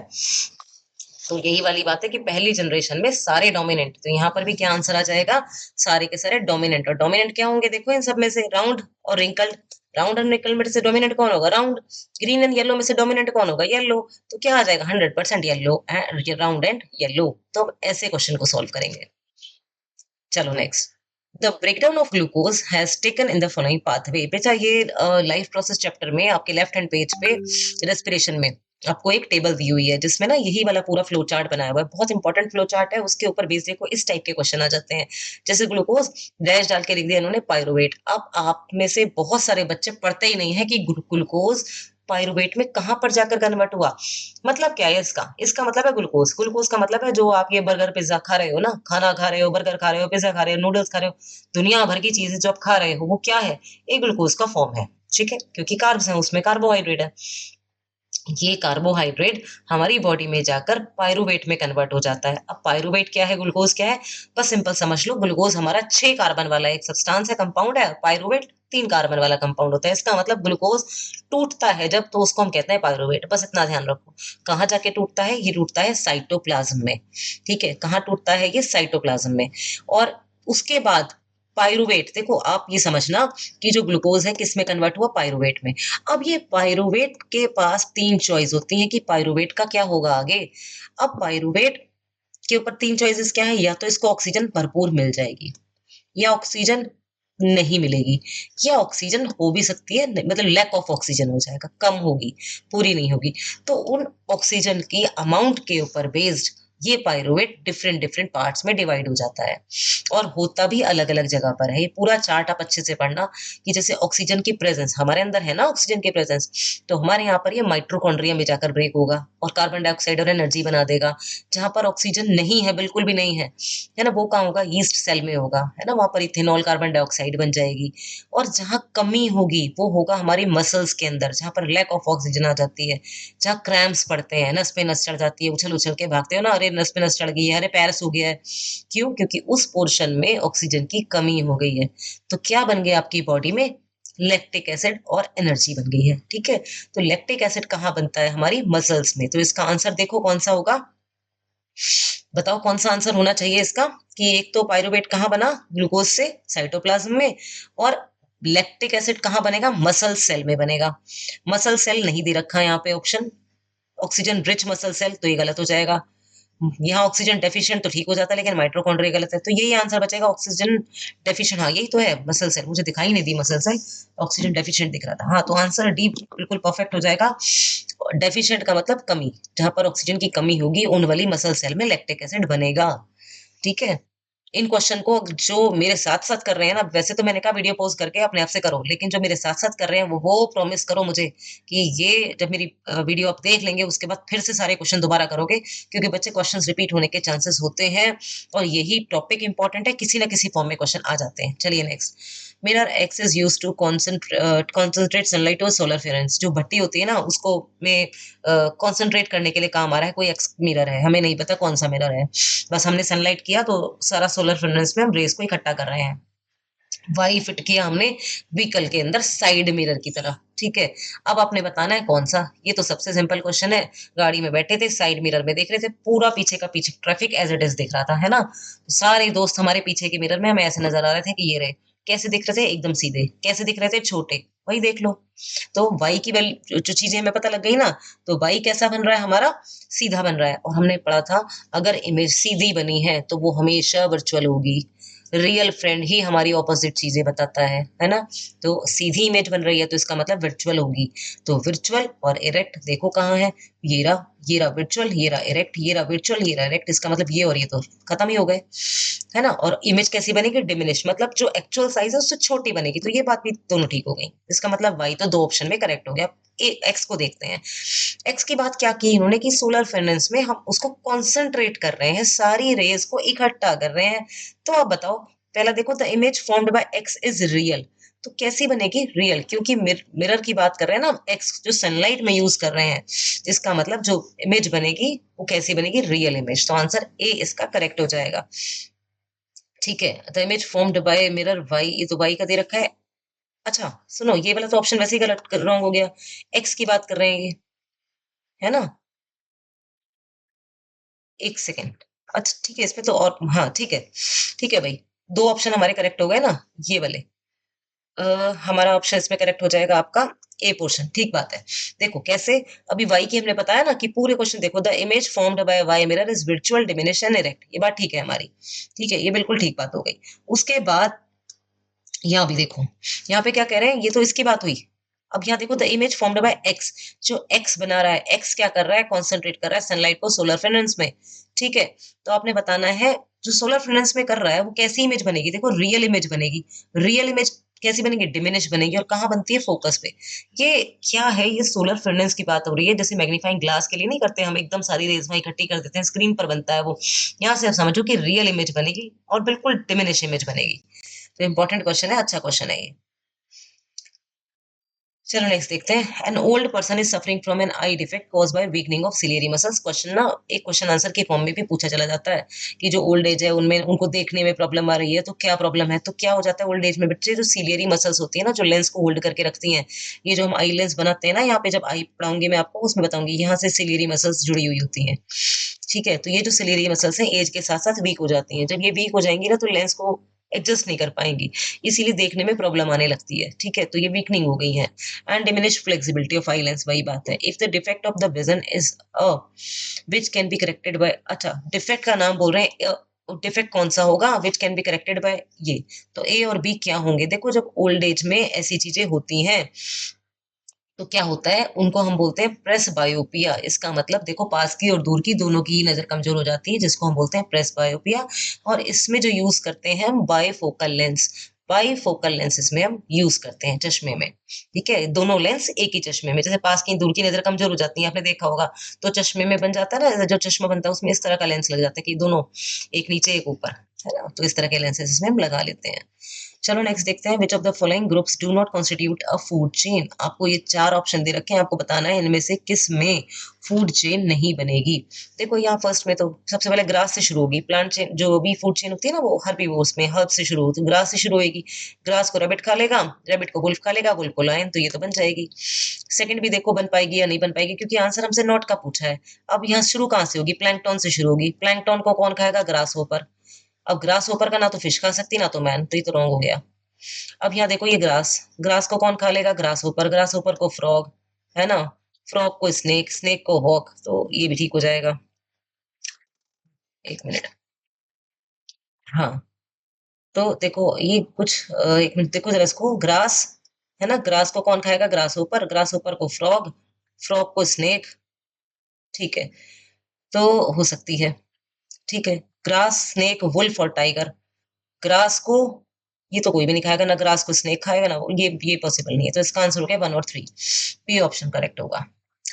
तो यही वाली बात है कि पहली जनरेशन में सारे डोमिनेंट, तो यहाँ पर भी क्या आंसर आ जाएगा, सारे के सारे डोमिनेंट। और डोमिनेंट क्या होंगे, देखो इन सब में से राउंड और रिंकल्ड। राउंड एंड रिंकल्ड में से डोमिनेंट कौन होगा, राउंड। ग्रीन एंड येलो में से डोमिनेंट कौन होगा, येलो। तो क्या आ जाएगा, 100% येलो, राउंड एंड येलो। तो अब ऐसे क्वेश्चन को सॉल्व करेंगे। चलो next, the breakdown of glucose has taken in the following pathway. बेटा ये लाइफ प्रोसेस चैप्टर में आपके लेफ्ट हैंड पेज पे रेस्पिरेशन में आपको एक टेबल दी हुई है जिसमें ना यही वाला पूरा फ्लो चार्ट बनाया हुआ है, बहुत इंपॉर्टेंट फ्लो चार्ट है। उसके ऊपर बेस देखो इस टाइप के क्वेश्चन आ जाते हैं, जैसे ग्लूकोज डैश डाल के लिख दिया इन्होंने पायरुवेट। अब आप में से बहुत सारे बच्चे पढ़ते ही नहीं है कि ग्लूकोज पायरुवेट में कहां पर जाकर कन्वर्ट हुआ। मतलब क्या है इसका, इसका मतलब है ग्लूकोज। ग्लूकोज का मतलब है जो आप ये बर्गर पिज्जा खा रहे हो ना, खाना खा रहे हो, बर्गर खा रहे हो, पिज्जा खा रहे हो, नूडल्स खा रहे हो, दुनिया भर की चीजें जो आप खा रहे हो वो क्या है, एक ग्लूकोज का फॉर्म है। ठीक है, क्योंकि कार्ब्स है उसमें, कार्बोहाइड्रेट है। ये कार्बोहाइड्रेट हमारी बॉडी में जाकर पायरुवेट में कन्वर्ट हो जाता है। अब पायरुवेट क्या है, ग्लूकोज क्या है, बस सिंपल समझ लो, ग्लूकोज हमारा 6 कार्बन वाला एक सब्सटेंस है, कंपाउंड है। पायरुवेट 3 कार्बन वाला कंपाउंड होता है। इसका मतलब ग्लूकोज टूटता है जब, तो उसको हम कहते हैं पायरुवेट। बस इतना ध्यान रखो। कहाँ जाके टूटता है, ये टूटता है साइटोप्लाज्म में। ठीक है, कहाँ टूटता है, ये साइटोप्लाज्म में। और उसके बाद पायरुवेट, देखो आप ये समझना कि जो ग्लूकोज है किस में कन्वर्ट हुआ, पायरुवेट में। अब ये पायरुवेट के पास 3 चॉइस होती हैं कि पायरुवेट का क्या होगा आगे। अब पायरुवेट के ऊपर 3 चॉइसेस क्या है, या तो इसको ऑक्सीजन भरपूर मिल जाएगी, या ऑक्सीजन नहीं मिलेगी, या ऑक्सीजन हो भी सकती है मतलब लैक ऑफ ऑक्सीजन हो जाएगा, कम होगी, पूरी नहीं होगी। तो उन ऑक्सीजन की अमाउंट के ऊपर बेस्ड ये पायरुवेट डिफरेंट डिफरेंट पार्ट्स में डिवाइड हो जाता है, और होता भी अलग अलग जगह पर है। ये पूरा चार्ट आप अच्छे से पढ़ना कि जैसे ऑक्सीजन की प्रेजेंस हमारे अंदर है ना, ऑक्सीजन की प्रेजेंस, तो हमारे यहाँ पर ये माइट्रोकॉन्ड्रिया में जाकर ब्रेक होगा और कार्बन डाइऑक्साइड और एनर्जी बना देगा। जहां पर ऑक्सीजन नहीं है, बिल्कुल भी नहीं है ना, वो कहाँ होगा, ईस्ट सेल में होगा, है ना, वहां पर इथेनॉल कार्बन डाइऑक्साइड बन जाएगी। और जहां कमी होगी वो होगा हमारी मसल्स के अंदर, जहां पर लैक ऑफ ऑक्सीजन आ जाती है, जहाँ क्रैम्प्स पड़ते हैं, नस पे नस चढ़ जाती है, उछल उछल के भागते हो ना, अरे नस पे नस चढ़ गई है, अरे पैर सूख गया है। क्यों, क्योंकि उस पोर्शन में ऑक्सीजन की कमी हो गई है। तो क्या बन गया आपकी बॉडी में, लैक्टिक एसिड और एनर्जी बन गई है। ठीक है, तो लैक्टिक एसिड कहाँ बनता है, हमारी मसल्स में। तो इसका आंसर देखो कौन सा होगा, बताओ कौन सा आंसर होना चाहिए इसका, कि एक तो पायरुवेट कहाँ बना, ग्लूकोज से, साइटोप्लाज्म में, और लैक्टिक एसिड कहाँ बनेगा, मसल सेल में बनेगा। मसल सेल नहीं दे रखा है यहाँ पे option, oxygen rich muscle cell, तो ये गलत हो जाएगा। यहाँ ऑक्सीजन डेफिशिएंट तो ठीक हो जाता है, लेकिन माइटोकॉन्ड्रिया गलत है, तो यही आंसर बचेगा, ऑक्सीजन डेफिशिएंट। हाँ यही तो है मसल सेल, मुझे दिखाई नहीं the muscle cell, oxygen deficient दिख रहा था। हाँ, तो आंसर डी बिल्कुल परफेक्ट हो जाएगा। डेफिशिएंट का मतलब कमी, जहां पर ऑक्सीजन की कमी होगी उन वाली मसल सेल में लैक्टिक एसिड बनेगा। ठीक है, इन क्वेश्चन को जो मेरे साथ साथ कर रहे हैं ना, वैसे तो मैंने कहा वीडियो पॉज करके अपने आप से करो, लेकिन जो मेरे साथ साथ कर रहे हैं वो प्रॉमिस करो मुझे कि ये जब मेरी वीडियो आप देख लेंगे उसके बाद फिर से सारे क्वेश्चन दोबारा करोगे, क्योंकि बच्चे क्वेश्चंस रिपीट होने के चांसेस होते हैं, और यही टॉपिक इंपॉर्टेंट है, किसी ना किसी फॉर्म में क्वेश्चन आ जाते हैं। चलिए next, mirror X is use to concentrate sunlight और सोलर फेरेंस। जो भट्टी होती है ना उसको में कॉन्सेंट्रेट करने के लिए काम आ रहा है, कोई एक्स मिरर है, हमें नहीं पता कौन सा मिरर है, बस हमने सनलाइट किया तो सारा सोलर फ्रेनेस में हम रेस को इकट्ठा कर रहे हैं। वाई फिट किया हमने व्हीकल के अंदर साइड मिरर की तरह। ठीक है, अब आपने बताना है कौन सा। ये तो सबसे सिंपल क्वेश्चन है, गाड़ी में बैठे थे, साइड मिरर में देख रहे थे, पूरा पीछे का पीछे ट्रैफिक एज इट इज दिख रहा था, है ना, तो सारे दोस्त हमारे पीछे के मिरर में हमें ऐसे नजर आ रहे थे कि ये रहे। कैसे दिख रहे थे, एकदम सीधे। कैसे दिख रहे थे, छोटे। वही देख लो। तो वाई की वैल्यू जो चीजें हमें पता लग गई ना, तो वाई कैसा बन रहा है हमारा, सीधा बन रहा है। और हमने पढ़ा था अगर इमेज सीधी बनी है तो वो हमेशा वर्चुअल होगी। रियल फ्रेंड ही हमारी ऑपोजिट चीजें बताता है ना। तो सीधी इमेज बन रही है तो इसका मतलब वर्चुअल होगी। तो वर्चुअल और इरेक्ट देखो कहाँ है, ये रहा वर्चुअल, ये रहा इरेक्ट, ये रहा वर्चुअल, ये रहा इरेक्ट, इसका मतलब ये और ये तो खत्म ही हो गए, है ना। और इमेज कैसी बनेगी, डिमिनिश, मतलब जो एक्चुअल साइज है उससे छोटी बनेगी। तो ये बात भी दोनों ठीक हो गई। इसका मतलब वाई तो 2 ऑप्शन में करेक्ट हो गया। एक्स को देखते हैं। एक्स की बात क्या की इन्होंने कि सोलर फेरेंस में हम उसको कॉन्सेंट्रेट कर रहे हैं, सारी रेज को इकट्ठा कर रहे हैं। तो आप बताओ, पहला देखो, the image formed bye x is real. तो कैसी बनेगी, रियल, क्योंकि मिरर की बात कर रहे हैं ना, एक्स जो सनलाइट में यूज कर रहे हैं, इसका मतलब जो इमेज बनेगी वो कैसी बनेगी, रियल इमेज। तो आंसर ए इसका करेक्ट हो जाएगा। ठीक है, the image formed by mirror Y, ये तो वाई का दे रखा है। अच्छा सुनो, ये वाला तो ऑप्शन वैसे ही गलत, रॉन्ग हो गया। एक्स की बात कर रहे हैं ये, है ना। एक सेकेंड, अच्छा ठीक है, इसमें तो और, हाँ ठीक है, ठीक है भाई, 2 ऑप्शन हमारे करेक्ट हो गए ना, ये वाले। हमारा ऑप्शन इसमें करेक्ट हो जाएगा आपका ए पोर्शन। ठीक बात है। देखो कैसे, अभी वाई की हमने बताया ना कि पूरे क्वेश्चन देखो, the image formed by Y mirror is virtual diminished erect, ये बात ठीक है हमारी। ठीक है, ये बिल्कुल ठीक बात हो गई। उसके बाद यहाँ भी देखो, यहाँ पे क्या कह रहे हैं, ये तो इसकी बात हुई, अब यहाँ देखो the image formed bye x, जो एक्स बना रहा है, एक्स क्या कर रहा है, कॉन्सेंट्रेट कर रहा है सनलाइट को सोलर फ्रेनेंस में। ठीक है, तो आपने बताना है जो सोलर फ्रेनेंस में कर रहा है वो कैसी इमेज बनेगी। देखो रियल इमेज बनेगी। रियल इमेज कैसी बनेगी, डिमिनिश बनेगी। और कहाँ बनती है, फोकस पे। ये क्या है, ये सोलर फ्रेनेंस की बात हो रही है। जैसे मैग्नीफाइंग ग्लास के लिए नहीं करते हम, एकदम सारी रेज वहां इकट्ठी कर देते हैं, स्क्रीन पर बनता है वो। यहाँ से आप समझो कि रियल इमेज बनेगी और बिल्कुल डिमिनिश इमेज बनेगी। तो इंपॉर्टेंट क्वेश्चन है, अच्छा क्वेश्चन है ये। चलो नेक्स्ट देखते हैं। An old person is suffering from an eye defect cause by weakening of ciliary muscles. Question ना एक क्वेश्चन आंसर के फॉर्म में भी पूछा चला जाता है कि जो ओल्ड एज है उनमें उनको देखने में प्रॉब्लम आ रही है, तो क्या प्रॉब्लम है। तो क्या हो जाता है ओल्ड एज में बच्चे, जो सिलियरी मसल्स होती है ना, जो लेंस को होल्ड करके रखती हैं, ये जो हम आई लेंस बनाते हैं ना, यहाँ पे जब आई पढ़ाऊंगी मैं आपको उसमें बताऊंगी, यहाँ से सिलियरी मसल्स जुड़ी हुई होती हैं। ठीक है, तो ये जो सिलियरी मसल्स हैं एज के साथ साथ वीक हो जाती हैं। जब ये वीक हो जाएंगी ना तो लेंस को एडजस्ट नहीं कर पाएंगी, इसीलिए देखने में प्रॉब्लम आने लगती है। ठीक है, तो ये वीकनिंग हो गई है। And diminish flexibility of eye lens, वही बात है। If the defect of the vision is a which can be corrected bye, अच्छा डिफेक्ट का नाम बोल रहे हैं, डिफेक्ट कौन सा होगा, which can be corrected bye ये। तो ए और बी क्या होंगे, देखो जब ओल्ड एज में ऐसी चीजें होती हैं तो क्या होता है, उनको हम बोलते हैं प्रेस बायोपिया। इसका मतलब देखो पास की और दूर की दोनों की नजर कमजोर हो जाती है, जिसको हम बोलते हैं प्रेस बायोपिया। और इसमें जो यूज करते हैं हम बायफोकल लेंस, बायफोकल लेंस इसमें हम यूज करते हैं चश्मे में। ठीक है, दोनों लेंस एक ही चश्मे में, जैसे पास की दूर की नजर कमजोर हो जाती है, आपने देखा होगा, तो चश्मे में बन जाता है ना, जो चश्मा बनता है उसमें इस तरह का लेंस लग जाता है कि दोनों एक नीचे एक ऊपर, है ना। तो इस तरह के लेंसेज इसमें हम लगा लेते हैं। चलो नेक्स्ट देखते हैं। विच of the following groups do not constitute a food chain. आपको ये चार ऑप्शन दे रखे हैं, आपको बताना है इनमें से किस में फूड चेन नहीं बनेगी। देखो यहाँ फर्स्ट में तो सबसे पहले ग्रास से शुरू होगी। प्लांट चेन जो भी फूड चेन होती है ना, वो हर्बीवोर्स में हर्ब से शुरू होती है, ग्रास से शुरू होगी। ग्रास को रैबिट खा लेगा, रैबिट को वुल्फ खा लेगा, वुल्फ को लायन, तो ये तो बन जाएगी। सेकंड भी देखो बन पाएगी या नहीं बन पाएगी, क्योंकि आंसर हमसे नॉट का पूछा है। अब यहाँ शुरू कहाँ से होगी, प्लैंकटन से शुरू होगी। प्लैंकटन को कौन खाएगा, ग्रास होपर। अब ग्रास होपर का ना तो फिश खा सकती ना तो मैन, तो ये तो रॉन्ग हो गया। अब यहाँ देखो ये ग्रास, ग्रास को कौन खा लेगा, ग्रास ऊपर, ग्रास ऊपर को फ्रॉग, है ना। फ्रॉग को स्नेक, स्नेक को हॉक, तो ये भी ठीक हो जाएगा। एक मिनट, हाँ। तो देखो ये कुछ एक मिनट देखो जरा इसको, ग्रास है ना, ग्रास को कौन खाएगा, ग्रास ऊपर को फ्रॉग, फ्रॉग को स्नेक। ठीक है, तो हो सकती है। ठीक है, ग्रास, स्नेक, वुल्फ और टाइगर। ग्रास को ये तो कोई भी नहीं खाएगा, ना ग्रास को स्नेक खाएगा ना ये पॉसिबल नहीं है। तो इसका आंसर हो गया 1 और 3। बी ऑप्शन करेक्ट होगा,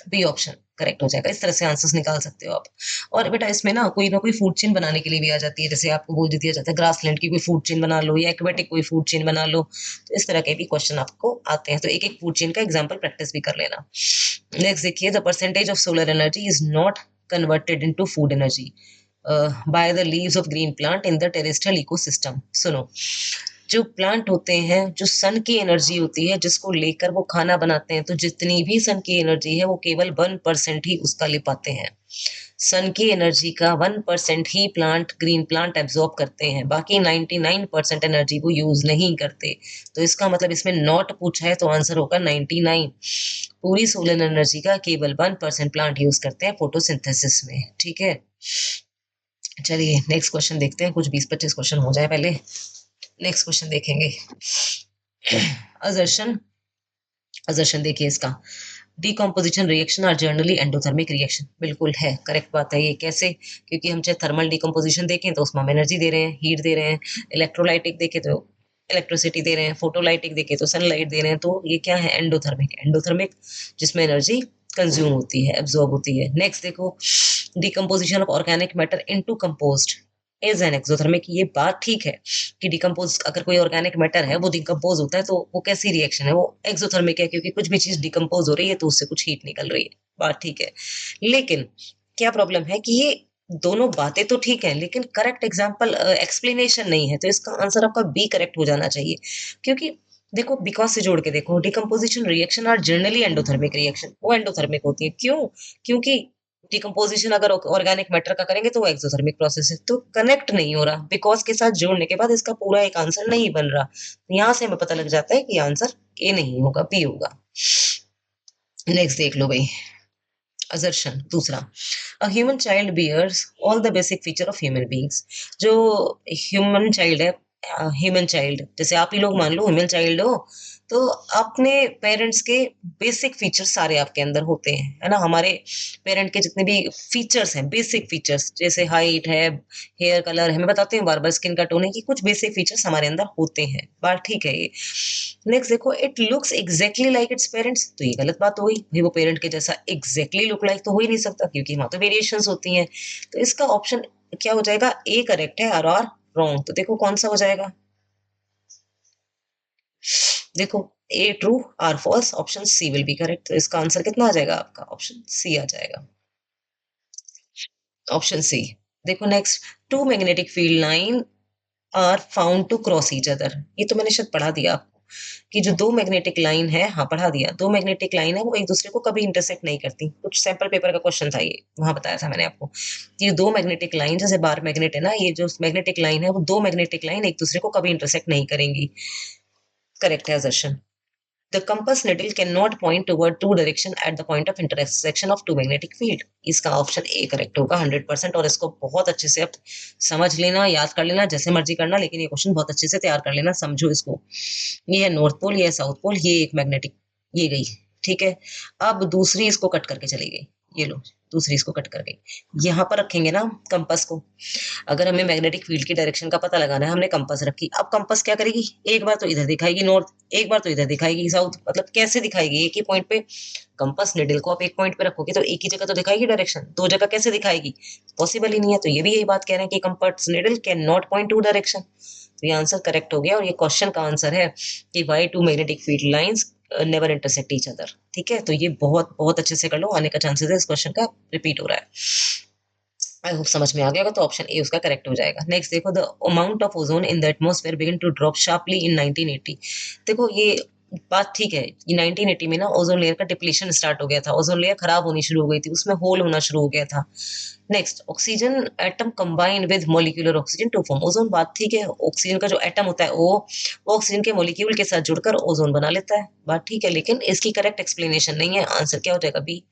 बी ऑप्शन करेक्ट हो जाएगा। इस तरह से आंसर्स निकाल सकते हो आप। और बेटा इसमें ना कोई फूड चेन बनाने के लिए भी आ जाती है, जैसे आपको बोल दिया जाता है ग्रासलैंड की कोई फूड चेन बना लो या एक्वेटिक कोई फूड चेन बना लो, तो इस तरह के भी क्वेश्चन आपको आते हैं। तो एक एक फूड चेन का एग्जाम्पल प्रैक्टिस भी कर लेना। नेक्स्ट देखिए, the percentage of solar energy is not converted into food energy by the leaves of green plant in the terrestrial ecosystem. सुनो, जो प्लांट होते हैं, जो सन की एनर्जी होती है जिसको लेकर वो खाना बनाते हैं, तो जितनी भी सन की एनर्जी है वो केवल 1% ही उसका ले पाते हैं। सन की एनर्जी का 1% ही ग्रीन प्लांट एब्जॉर्ब करते हैं, बाकी 99% एनर्जी वो यूज नहीं करते। तो इसका मतलब इसमें नॉट पूछा है तो आंसर होगा 99। पूरी सोलर एनर्जी का केवल 1% प्लांट यूज करते हैं फोटोसिंथेसिस में। ठीक है, चलिए नेक्स्ट क्वेश्चन देखते हैं, कुछ 20-25 क्वेश्चन हो जाए पहले। नेक्स्ट क्वेश्चन देखेंगे। असर्शन, असर्शन देखिए इसका, decomposition reaction are generally endothermic reaction. बिल्कुल है, करेक्ट बात है ये। कैसे, क्योंकि हम चाहे थर्मल डिकम्पोजिशन देखें तो उसमें हम एनर्जी दे रहे हैं, हीट दे रहे हैं। इलेक्ट्रोलाइटिक देखें तो इलेक्ट्रिसिटी दे रहे हैं, फोटोलाइटिक देखें तो सनलाइट दे रहे हैं। तो ये क्या है, एंडोथर्मिक, एंडोथर्मिक जिसमें एनर्जी कंज्यूम होती है, एब्जॉर्ब होती है। नेक्स्ट देखो, decomposition of organic matter into compost is an exothermic. ये बात ठीक है कि डिकम्पोज अगर कोई ऑर्गेनिक मैटर है वो डिकम्पोज होता है तो वो कैसी रिएक्शन है, वो एक्सोथर्मिक है, क्योंकि कुछ भी चीज डिकम्पोज हो रही है तो उससे कुछ हीट निकल रही है, बात ठीक है। लेकिन क्या प्रॉब्लम है कि ये दोनों बातें तो ठीक है लेकिन करेक्ट एग्जाम्पल एक्सप्लेनेशन नहीं है। तो इसका आंसर आपका बी करेक्ट हो जाना चाहिए, क्योंकि देखो बिकॉज से जोड़ के देखो, decomposition reaction are generally endothermic reaction, वो एंडोथर्मिक होती है। क्यों, क्योंकि डिकम्पोजिशन अगर ऑर्गेनिक मैटर का करेंगे तो वो एक्सोथर्मिक प्रोसेस है। तो कनेक्ट नहीं हो रहा, बिकॉज के साथ जोड़ने के बाद इसका पूरा एक आंसर नहीं बन रहा। यहां से हमें पता लग जाता है कि आंसर ए नहीं होगा, बी होगा। नेक्स्ट देख लो भाई, असर्शन दूसरा, a human child bears all the basic feature of human beings. जो ह्यूमन चाइल्ड है, ह्यूमन चाइल्ड जैसे आप ही लोग मान लो ह्यूमन चाइल्ड हो, तो अपने पेरेंट्स के बेसिक फीचर्स सारे आपके अंदर होते हैं, है ना? हमारे पेरेंट के जितने भी फीचर्स हैं, बेसिक फीचर्स जैसे हाइट है, हेयर कलर है, मैं बताती हूँ बार-बार स्किन का टोन है कि कुछ बेसिक फीचर्स हमारे अंदर होते हैं। बात ठीक है ये। नेक्स्ट देखो it looks exactly like its parents तो ये गलत बात हो गई। भई वो पेरेंट के जैसा एग्ज़ैक्टली लुक लाइक तो हो ही नहीं सकता क्योंकि वहाँ तो वेरिएशंस होती हैं। तो इसका ऑप्शन क्या हो जाएगा? ए करेक्ट है और आर रॉन्ग। तो देखो कौन-सा हो जाएगा? देखो A true or false option C will be correct. तो इसका आंसर कितना आ जाएगा आपका? ऑप्शन सी आ जाएगा। Option C. देखो next two magnetic field line are found to cross each other. ये तो मैंने शायद पढ़ा दिया आपको कि जो दो मैग्नेटिक लाइन है, हाँ पढ़ा दिया, दो मैग्नेटिक लाइन है वो एक दूसरे को कभी इंटरसेक्ट नहीं करती। कुछ सैंपल पेपर का क्वेश्चन था ये, वहां बताया था मैंने आपको कि ये दो मैग्नेटिक लाइन जैसे बार मैग्नेट है ना, ये जो मैग्नेटिक लाइन है वो दो मैग्नेटिक लाइन एक दूसरे को कभी इंटरसेक्ट नहीं करेंगी। करेक्ट है assertion. The compass needle cannot point toward two direction at the point of intersection of two magnetic field. इसका ऑप्शन ए करेक्ट होगा 100%। और इसको बहुत अच्छे से आप समझ लेना, याद कर लेना, जैसे मर्जी करना, लेकिन ये क्वेश्चन बहुत अच्छे से तैयार कर लेना, समझो इसको। ये है नॉर्थ पोल, ये है साउथ पोल, ये एक मैग्नेटिक, ये गई, ठीक है। अब दूसरी इसको कट करके चली गई, ये लो, दूसरी इसको कट कर गई। यहाँ पर रखेंगे ना कंपास को। अगर हमें मैग्नेटिक फील्ड की डायरेक्शन का पता लगाना है, हमने कंपास रखी, अब कंपास क्या करेगी? एक बार तो इधर दिखाएगी नॉर्थ, एक बार तो इधर दिखाएगी साउथ। मतलब कैसे दिखाएगी? एक ही पॉइंट पे कंपास निडल को आप एक पॉइंट पे रखोगे तो एक ही जगह तो दिखाएगी डायरेक्शन, दो जगह कैसे दिखाएगी? पॉसिबल ही नहीं है। तो ये भी यही बात कह रहे हैं कि compass needle can not point two direction. तो ये आंसर करेक्ट हो गया और ये क्वेश्चन का आंसर है कि why two magnetic field lines never intersect each other. ठीक है, तो ये बहुत बहुत अच्छे से कर लो, आने का चांसेस है इस क्वेश्चन का रिपीट हो रहा है। आई होप समझ में आ गया होगा। तो ऑप्शन ए उसका करेक्ट हो जाएगा। नेक्स्ट देखो the amount of ozone in the atmosphere begin to drop sharply in 1980। देखो ये बात ठीक है, ये 1980 में ना ओजोन लेयर का डिप्लीशन स्टार्ट हो गया था, ओजोन लेयर खराब होनी शुरू हो गई थी, उसमें होल होना शुरू हो गया था। Next oxygen atom combine with molecular oxygen to form ozone. बात ठीक है, ऑक्सीजन का जो एटम होता है वो ऑक्सीजन के मॉलिक्यूल के साथ जुड़कर ओजोन बना लेता है, बात ठीक है, लेकिन इसकी करेक्ट एक्सप्लेनेशन नहीं है। आंसर क्या हो जाएगा? बी।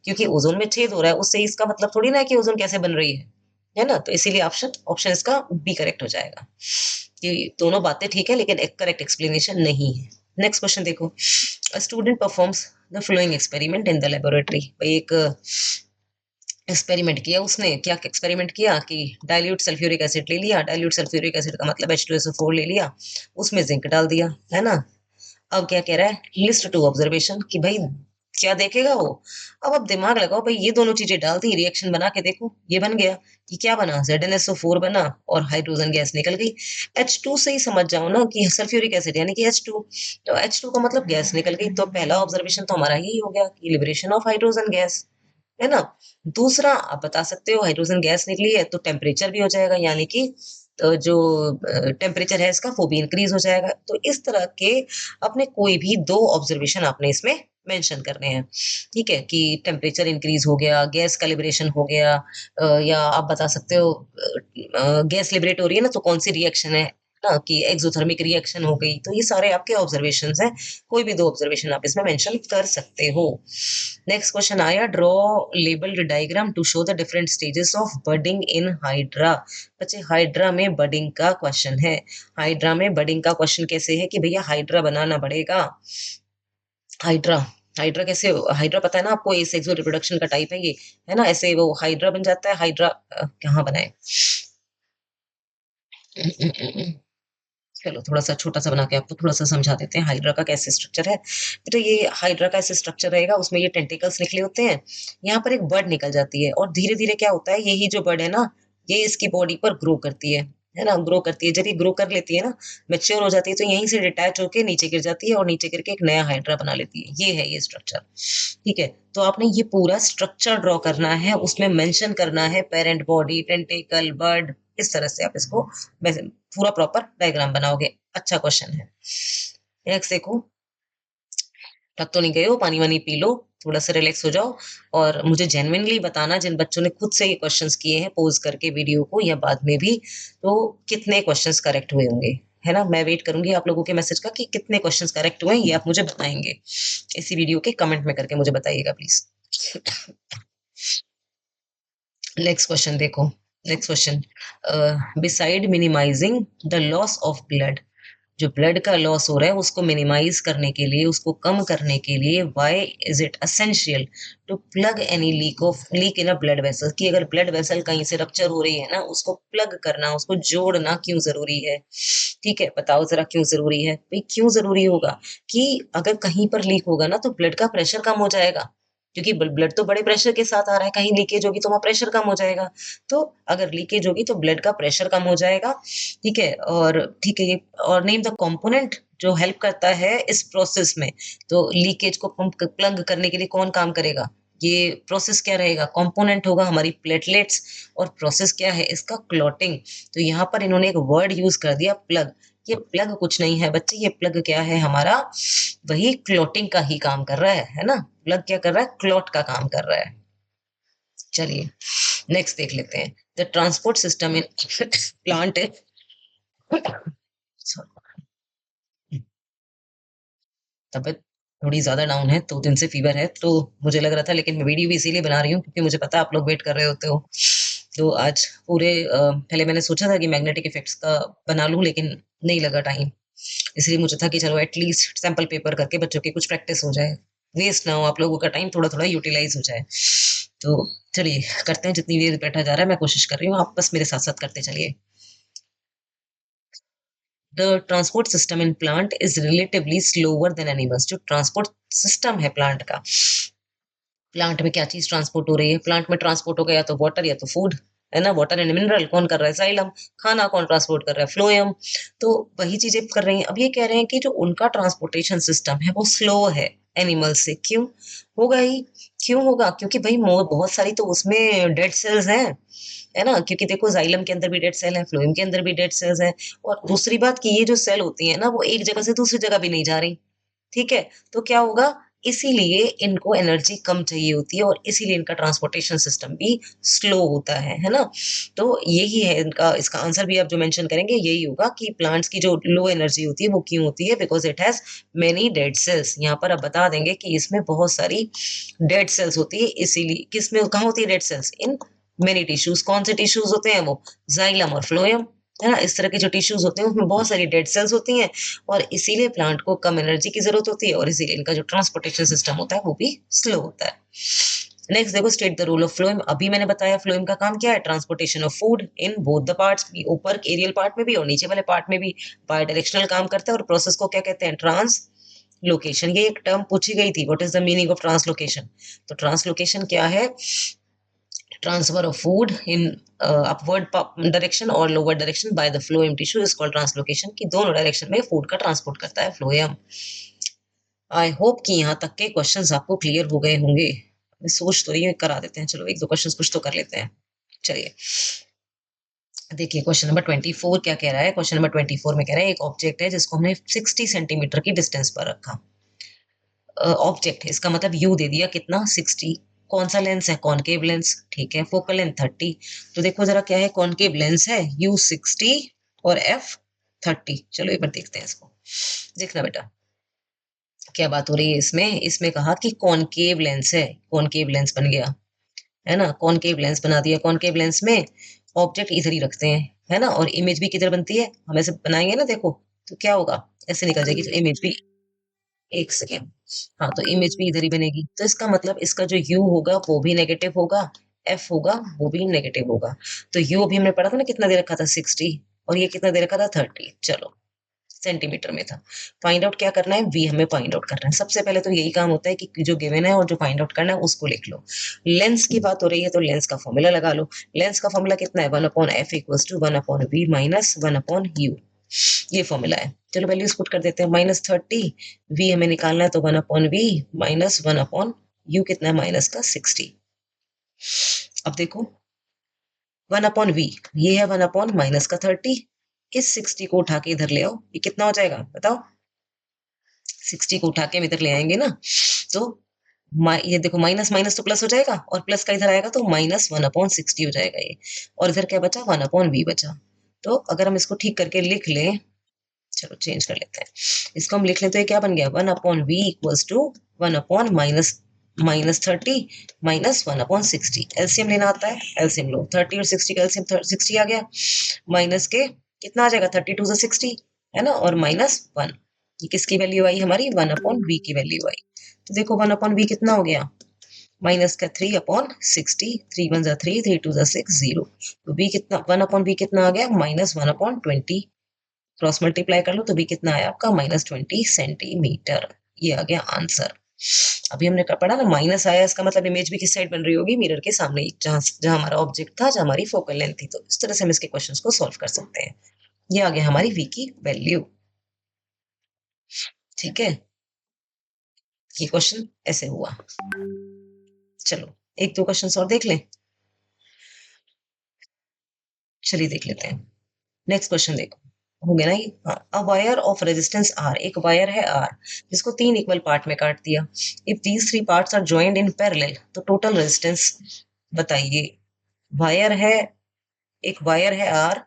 क्योंकि ओजोन में छेद हो रहा है, उससे इसका मतलब थोड़ी ना है कि ओजोन कैसे बन रही है ना? तो इसीलिए ऑप्शन ऑप्शन इसका बी करेक्ट हो जाएगा। ये दोनों बातें ठीक है लेकिन एक करेक्ट एक्सप्लेनेशन नहीं है। नेक्स्ट क्वेश्चन देखो, a student performs the flowing experiment in the laboratory. भाई एक एक्सपेरिमेंट किया उसने, क्या एक्सपेरिमेंट किया कि डाइल्यूट सल्फ्यूरिक एसिड ले लिया, डाइल्यूट सल्फ्यूरिक एसिड का मतलब H2SO4 ले लिया, उसमें जिंक डाल दिया, है ना? अब क्या कह रहा है? लिस्ट टू ऑब्जर्वेशन कि भाई क्या देखेगा वो। अब आप दिमाग लगाओ भाई, ये दोनों चीजें डाल दी, रिएक्शन बना के देखो, ये बन गया। ये क्या बना? ZnSO4 बना और हाइड्रोजन गैस निकल गई। H2 से ही समझ जाओ ना कि सल्फ्यूरिक एसिड यानी कि H2। तो H2 का मतलब गैस निकल गई। तो पहला ऑब्जर्वेशन तो हमारा यही हो गया कि लिबरेशन ऑफ हाइड्रोजन गैस, है ना? दूसरा आप बता सकते हो हाइड्रोजन गैस निकली है तो टेम्परेचर भी हो जाएगा, यानी कि जो टेम्परेचर है इसका वो भी इंक्रीज हो जाएगा। तो इस तरह के अपने कोई भी दो ऑब्जर्वेशन आपने इसमें मेंशन करने हैं, ठीक है? कि टेम्परेचर इंक्रीज हो गया, गैस का लिबरेशन हो गया, या आप बता सकते हो गैस लिबरेट हो रही है ना तो कौन सी रिएक्शन है ना, कि एक्सोथर्मिक रिएक्शन हो गई। तो ये सारे आपके ऑब्जर्वेशंस हैं, कोई भी दो ऑब्जर्वेशन आप इसमें मेंशन कर सकते हो। नेक्स्ट क्वेश्चन आया, draw labelled diagram to show the different stages of budding in hydra. बच्चे हाइड्रा में बडिंग का क्वेश्चन है। हाइड्रा में बडिंग का क्वेश्चन कैसे है कि भैया हाइड्रा बनाना पड़ेगा। हाइड्रा, हाइड्रा कैसे? हाइड्रा पता है ना आपको, ये सेक्सुअल रिप्रोडक्शन का टाइप है ये, है ना? ऐसे वो हाइड्रा बन जाता है। हाइड्रा कहाँ बनाए? चलो थोड़ा सा छोटा सा बना के आपको थोड़ा सा समझा देते हैं हाइड्रा का कैसे स्ट्रक्चर है। तो ये हाइड्रा का ऐसे स्ट्रक्चर रहेगा, उसमें ये टेंटिकल्स निकले होते हैं, यहाँ पर एक बर्ड निकल जाती है और धीरे धीरे क्या होता है, यही जो बर्ड है ना, ये इसकी बॉडी पर ग्रो करती है ना? ग्रो करती है, जब ये ग्रो कर लेती है ना, मेच्योर हो जाती है, तो यहीं से डिटैच होके नीचे गिर जाती है और नीचे गिर के एक नया हाइड्रा बना लेती है। ये है ये स्ट्रक्चर, ठीक है? तो आपने ये पूरा स्ट्रक्चर ड्रॉ करना है, उसमें मेंशन करना है पेरेंट बॉडी, टेंटिकल, बर्ड, इस तरह से आप इसको पूरा प्रॉपर डायग्राम बनाओगे। अच्छा क्वेश्चन है। नेक्स्ट देखो, थक तो नहीं गए हो? पानी वानी पी लो, थोड़ा सा रिलैक्स हो जाओ और मुझे जेन्युइनली बताना, जिन बच्चों ने खुद से ये क्वेश्चंस किए हैं पोज करके वीडियो को या बाद में भी, तो कितने क्वेश्चंस करेक्ट हुए होंगे, है ना? मैं वेट करूंगी आप लोगों के मैसेज का कि कितने क्वेश्चंस करेक्ट हुए हैं, ये आप मुझे बताएंगे इसी वीडियो के कमेंट में करके मुझे बताइएगा प्लीज। नेक्स्ट क्वेश्चन देखो, next question, beside minimising the loss of blood, जो ब्लड का लॉस हो रहा है उसको मिनिमाइज करने के लिए, उसको कम करने के लिए, why is it essential to plug any leak in a blood vessel, कि अगर ब्लड वेसल कहीं से रप्चर हो रही है ना, उसको प्लग करना, उसको जोड़ना क्यों जरूरी है? ठीक है, बताओ जरा क्यों जरूरी है भाई? क्यों जरूरी होगा कि अगर कहीं पर लीक होगा ना तो ब्लड का प्रेशर कम हो जाएगा, क्योंकि ब्लड तो बड़े प्रेशर के साथ आ रहा है, कहीं लीकेज होगी तो वहां प्रेशर कम हो जाएगा। तो अगर लीकेज होगी तो ब्लड का प्रेशर कम हो जाएगा। ठीक है, और ठीक है ये, और नेम द कंपोनेंट जो हेल्प करता है इस प्रोसेस में। तो लीकेज को पंप प्लग करने के लिए कौन काम करेगा? ये प्रोसेस क्या रहेगा? कंपोनेंट होगा हमारी प्लेटलेट्स। और प्रोसेस क्या है इसका? क्लॉटिंग। तो यहाँ पर इन्होंने एक वर्ड यूज कर दिया, प्लग। ये प्लग कुछ नहीं है बच्चे, ये प्लग क्या है हमारा? वही क्लॉटिंग का ही काम कर रहा है ना? प्लग क्या कर रहा है? क्लॉट का काम कर रहा है। चलिए नेक्स्ट देख लेते हैं। The transport system in plant तबीयत थोड़ी ज्यादा डाउन है, 2 दिन से फीवर है, तो मुझे लग रहा था, लेकिन मैं वीडियो भी इसीलिए बना रही हूँ क्योंकि मुझे पता है आप लोग वेट कर रहे होते हो। तो आज पूरे पहले मैंने सोचा था कि मैग्नेटिक इफेक्ट्स का बना लूं, लेकिन नहीं लगा टाइम। इसलिए मुझे था कि चलो एटलीस्ट सैंपल पेपर करके बच्चों की कुछ प्रैक्टिस हो जाए, वेस्ट ना हो, आप लोगों का टाइम थोड़ा थोड़ा यूटिलाइज हो जाए। तो चलिए करते हैं, जितनी देर बैठा जा रहा है मैं कोशिश कर रही हूँ, आप बस मेरे साथ साथ करते चलिए। The transport system in plant is relatively slower than animals. जो ट्रांसपोर्ट सिस्टम है प्लांट का, प्लांट में क्या चीज ट्रांसपोर्ट हो रही है? प्लांट में ट्रांसपोर्ट हो गया तो वाटर या तो फूड, है ना? वाटर एंड मिनरल कौन कर रहा है? जाइलम। खाना कौन ट्रांसपोर्ट कर रहा है? फ्लोएम। तो वही चीजें कर रही हैं। अब ये कह रहे हैं कि जो उनका ट्रांसपोर्टेशन सिस्टम है वो स्लो है एनिमल से। क्यों होगा ही? क्यों होगा? क्योंकि भाई बहुत सारी तो उसमें डेड सेल्स हैं, है ना? क्योंकि देखो जाइलम के अंदर भी डेड सेल है, फ्लोएम के अंदर भी डेड सेल्स हैं। और दूसरी बात कि ये जो सेल होती है ना, वो एक जगह से दूसरी जगह भी नहीं जा रही। ठीक है, तो क्या होगा? इसीलिए इनको एनर्जी कम चाहिए होती है और इसीलिए इनका ट्रांसपोर्टेशन सिस्टम भी स्लो होता है ना? तो यही है इनका, इसका आंसर भी आप जो मेंशन करेंगे यही होगा कि प्लांट्स की जो लो एनर्जी होती है वो क्यों होती है? Because it has many dead cells. यहाँ पर आप बता देंगे कि इसमें बहुत सारी डेड सेल्स होती है, इसीलिए। किसमें कहाँ होती है dead cells? In many tissues. कौन से टिश्यूज होते हैं वो? जाइलम और फ्लोएम, है ना? इस तरह के जो टिश्यूज होते हैं उसमें बहुत सारी डेड सेल्स होती हैं, और इसीलिए प्लांट को कम एनर्जी की जरूरत होती है, और इसीलिए इनका जो ट्रांसपोर्टेशन सिस्टम होता है वो भी स्लो होता है। नेक्स्ट देखो, state the role of phloem. अभी मैंने बताया फ्लोएम का काम क्या है? Transportation of food in both the parts, ऊपर एरियल पार्ट में भी और नीचे वाले पार्ट में भी बाय डायरेक्शनल काम करता है। और प्रोसेस को क्या कहते हैं? ट्रांसलोकेशन। ये एक टर्म पूछी गई थी, what is the meaning of translocation? तो ट्रांसलोकेशन क्या है? Transfer of food in upward direction or lower direction by the phloem tissue is called translocation, कि दोनों डायरेक्शन में फूड का ट्रांसपोर्ट करता है फ्लोएम। आई होप कि यहाँ तक के क्वेश्चंस आपको क्लियर हो गए होंगे। मैं सोच तो रही हूँ करा देते हैं, चलो एक दो क्वेश्चंस कुछ तो कर लेते हैं। चलिए देखिए क्वेश्चन नंबर 24 क्या कह रहा है। क्वेश्चन नंबर 24 में कह रहा है एक ऑब्जेक्ट है जिसको हमने 60 सेंटीमीटर की डिस्टेंस पर रखा। ऑब्जेक्ट है, इसका मतलब यू दे दिया कितना? 60। कौन सा लेंस है? Concave lens. ठीक है, फोकल लेंथ 30। तो देखो जरा क्या है, कॉनकेव लेंस है यू 60 और एफ 30। चलो एक बार देखते हैं इसको, देखना बेटा क्या बात हो रही है इसमें। इसमें कहा कि कॉनकेव लेंस है, कॉनकेव लेंस बन गया, है ना? कॉनकेव लेंस बना दिया। कॉनकेव लेंस में ऑब्जेक्ट इधर ही रखते हैं, है ना? और इमेज भी किधर बनती है? हम ऐसे बनाएंगे ना, देखो तो क्या होगा, ऐसे निकल जाएगी तो इमेज भी। एक सेकेंड। हाँ, तो इमेज भी इधर ही बनेगी, तो इसका मतलब इसका जो u होगा वो भी नेगेटिव होगा, f होगा वो भी नेगेटिव होगा। तो u अभी हमने पढ़ा था ना, कितना दे रखा था? 60। और ये कितना दे रखा था? 30। चलो सेंटीमीटर में था। फाइंड आउट क्या करना है? v हमें फाइंड आउट करना है। सबसे पहले तो यही काम होता है कि जो गिवन है और जो फाइंड आउट करना है उसको लिख लो। लेंस की बात हो रही है तो लेंस का फॉर्मूला लगा लो। लेंस का फॉर्मूला कितना है? 1/f equals to 1/v minus 1/u। ये फॉर्मूला है। चलो वैल्यूज पुट कर देते हैं। -30, v हमें निकालना है तो 1/v माइनस 1/u कितना है? माइनस का 60। अब देखो 1/v, ये है 1/ माइनस का 30। इस 60 को उठा के इधर ले आओ, ये कितना हो जाएगा बताओ? 60 को उठा के हम इधर ले आएंगे ना, तो ये देखो माइनस माइनस तो प्लस हो जाएगा, और प्लस का इधर आएगा तो माइनस 1/60 हो जाएगा ये। और इधर क्या बचा? 1/v बचा। तो अगर हम इसको ठीक करके लिख लें, चलो चेंज कर लेते हैं इसको, हम लिख लेते हैं। क्या बन गया? 1/v equals to 1/ minus minus 30 minus 1/60। LCM लेना आता है, एलसीएम लो। 30 और 60 का एलसीएम 60 आ गया, माइनस के कितना आ जाएगा? 32 से 60, है ना, और -1। ये किसकी वैल्यू आई हमारी? 1/v की वैल्यू आई। तो देखो 1/v कितना हो गया? माइनस का 3/60, 3 1 3, 3 2 6, 0। तो v कितना, 1/v कितना आ गया? -1/20। क्रॉस मल्टीप्लाई कर लो तो v कितना आया आपका? -20 सेंटीमीटर। ये आ गया आंसर। अभी हमने पढ़ा ना, माइनस आया इसका मतलब इमेज भी किस साइड बन रही होगी? मिरर के सामने ही, जहां जहां हमारा ऑब्जेक्ट था, जहां हमारी फोकल लेंथ थी। तो इस तरह से हम इसके क्वेश्चंस को सॉल्व कर सकते हैं। ये आ गया हमारी v की वैल्यू। ठीक है, ये क्वेश्चन ऐसे हुआ। चलो एक दो क्वेश्चन और देख लें। चलिए देख लेते हैं। नेक्स्ट क्वेश्चन देखो, हो गया ना ये? A wire of resistance R, एक वायर है आर जिसको 3 इक्वल पार्ट में काट दिया। If these 3 parts are joined in parallel, तो टोटल रेजिस्टेंस बताइए। वायर है, एक वायर है R,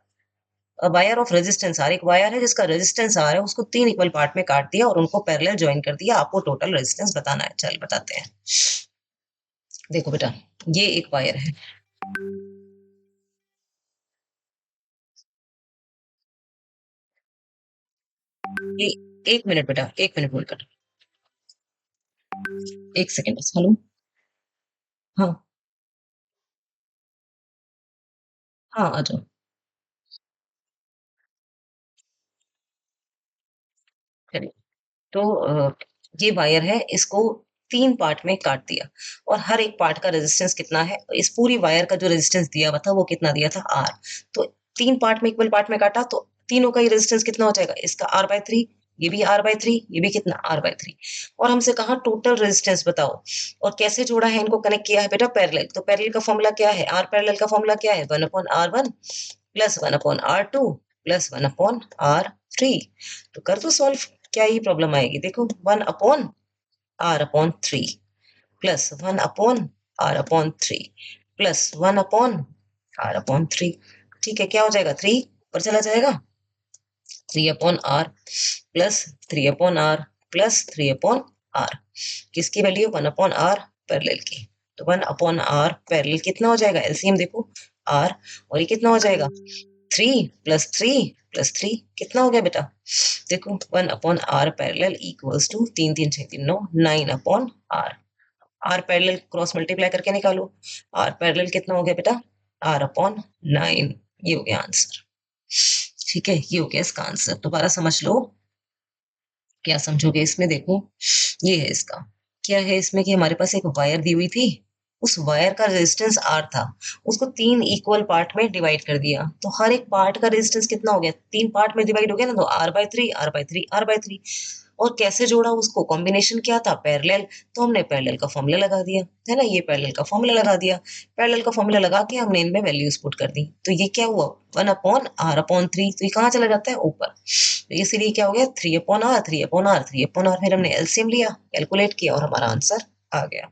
wire of resistance R, एक वायर है जिसका रेजिस्टेंस आर है, उसको 3 इक्वल पार्ट में काट दिया और उनको पैरेलल ज्वाइन कर दिया। आपको टोटल रेजिस्टेंस बताना है। चल बताते हैं। देखो बेटा, ये एक वायर है, ये, एक मिनट बेटा, एक मिनट होल्ड कर, एक सेकेंड बस। हेलो, हाँ हाँ, आ जाओ। चलिए, तो ये वायर है, इसको 3 पार्ट में काट दिया और हर एक पार्ट का रेजिस्टेंस कितना है? इस पूरी वायर का जो रेजिस्टेंस दिया हुआ था वो कितना दिया था? आर। तो 3 पार्ट में, इक्वल पार्ट में काटा तो तीनों का ही रेजिस्टेंस कितना हो जाएगा? इसका r/3, ये भी r/3, ये भी कितना? r/3। और हमसे कहा टोटल रेजिस्टेंस बताओ, और कैसे जोड़ा है इनको? कनेक्ट किया है बेटा पैरेलल। तो पैरेलल का फॉर्मूला क्या है? आर पैरेलल का फॉर्मूला क्या है? 1/r1 plus 1/r2 plus 1/r3। तो कर दो सॉल्व, क्या ही प्रॉब्लम आएगी? देखो, 1/r/3 plus 1/r/3 plus 1/r/3। ठीक है, क्या हो जाएगा? 3 ऊपर चला जाएगा, 3/r plus 3/r plus 3/r। किसकी वैल्यू? 1/r पैरेलल की। तो 1/r पैरेलल कितना हो जाएगा? एलसीएम देखो, r, और ये कितना हो जाएगा? 3 + 3 + 3 कितना हो गया बेटा? देखो, 1/r parallel equals to 3 3 6 3 9, 9/r। r parallel cross multiply करके निकालो। r पैरेलल कितना हो गया बेटा? r/9। ये हो गया आंसर। ठीक है, ये हो गया इसका आंसर। दोबारा समझ लो, क्या समझोगे इसमें? देखो, ये है इसका, क्या है इसमें कि हमारे पास एक वायर दी हुई थी, उस वायर का रेजिस्टेंस आर था, उसको 3 इक्वल पार्ट में डिवाइड कर दिया। तो हर एक पार्ट का रेजिस्टेंस कितना हो गया? 3 पार्ट में डिवाइड हो गया ना, तो r/3 r/3 r/3। और कैसे जोड़ा उसको? कॉम्बिनेशन क्या था? पैरेलल। तो हमने पैरेलल का फॉर्मूला लगा दिया, है ना, ये पैरेलल का फॉर्मूला लगा दिया। पैरेलल का फॉर्मूला लगा के हमने इनमें वैल्यूज पुट कर दी। तो ये क्या हुआ? 1/r/3। तो ये कहाँ चला जाता है? ऊपर। तो इसीलिए क्या हो गया? 3/r, 3/r, 3/r। फिर हमने एलसीएम लिया, कैलकुलेट किया और हमारा आंसर आ गया।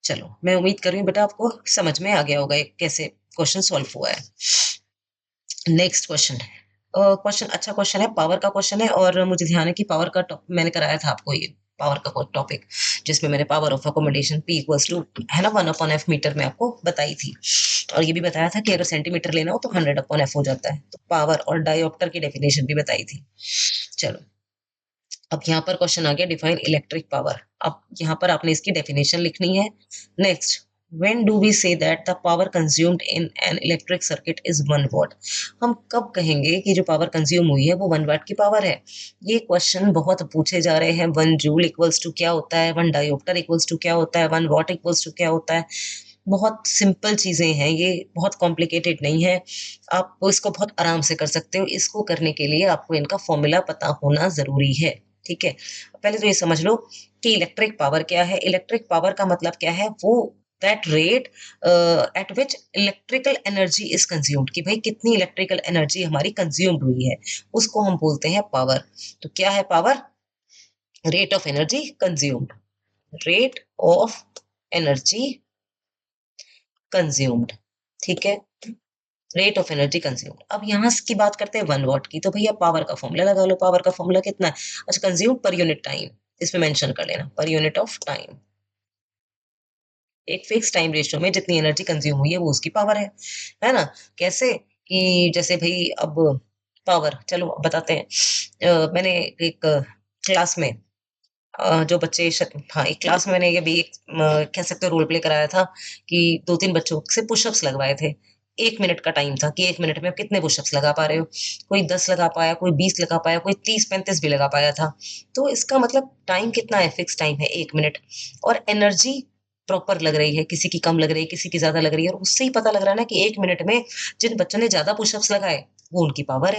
चलो, मैं उम्मीद कर रही हूँ बेटा आपको समझ में आ गया होगा ये कैसे क्वेश्चन सॉल्व हुआ है। नेक्स्ट क्वेश्चन, क्वेश्चन अच्छा क्वेश्चन है, पावर का क्वेश्चन है, और मुझे ध्यान है कि पावर का मैंने कराया था आपको ये पावर का टॉपिक, जिसमें मैंने power of accommodation P equals to, है ना, 1/f मीटर में आपको बताई थी। और ये भी बताया था कि अगर सेंटीमीटर लेना हो तो 100/f हो जाता है। तो पावर और डायोप्टर की डेफिनेशन भी बताई थी। चलो, अब यहाँ पर क्वेश्चन आ गया, डिफाइन इलेक्ट्रिक पावर। अब यहाँ पर आपने इसकी डेफिनेशन लिखनी है। Next, when do we say that the power consumed in an electric circuit is 1 watt? हम कब कहेंगे कि जो पावर कंज्यूम हुई है वो 1 वाट की पावर है? ये क्वेश्चन बहुत पूछे जा रहे हैं। 1 जूल इक्वल्स टू क्या होता है? 1 डायोप्टर इक्वल्स टू क्या होता है? 1 वाट इक्वल्स टू क्या होता है? बहुत सिंपल चीजें हैं ये, बहुत कॉम्प्लिकेटेड नहीं है। आप इसको बहुत आराम से कर सकते हो। इसको करने के लिए आपको इनका फॉर्मूला पता होना जरूरी है। ठीक है, पहले तो ये समझ लो कि इलेक्ट्रिक पावर क्या है। इलेक्ट्रिक पावर का मतलब क्या है? वो that rate at which electrical energy is consumed, कि भाई कितनी इलेक्ट्रिकल एनर्जी हमारी कंज्यूम्ड हुई है, उसको हम बोलते हैं पावर। तो क्या है power? Rate of energy consumed, rate of energy consumed. ठीक है, रेट ऑफ एनर्जी कंज्यूम्ड। अब यहाँ की बात करते हैं 1 वॉट की, तो भैया पावर का फॉर्मूला लगा लो। पावर का फॉर्मूला कितना है? अच्छा, कंज्यूम पर यूनिट टाइम, इसमें मेंशन कर लेना, पर यूनिट ऑफ टाइम। एक फिक्स टाइम रेशियो में जितनी एनर्जी कंज्यूम हुई है वो उसकी पावर है ना? कैसे? कि जैसे भाई अब पावर चलो बताते हैं। मैंने एक क्लास में जो बच्चे हाँ, एक क्लास में मैंने ये भी एक कह सकते हो रोल प्ले कराया था कि 2-3 बच्चों से पुशअप्स लगवाए थे। 1 मिनट का टाइम था कि 1 मिनट में आप कितने पुशअप्स लगा पा रहे हो। कोई 10 लगा पाया, कोई 20 लगा पाया, कोई 30-35 भी लगा पाया था। तो इसका मतलब टाइम कितना है? फिक्स टाइम है 1 मिनट और एनर्जी प्रॉपर लग रही है, किसी की कम लग रही है, किसी की ज़्यादा लग रही है और उससे ही पता लग रहा है ना कि 1 मिनट में जिन बच्चों ने ज़्यादा पुशअप्स लगाए, वो उनकी पावर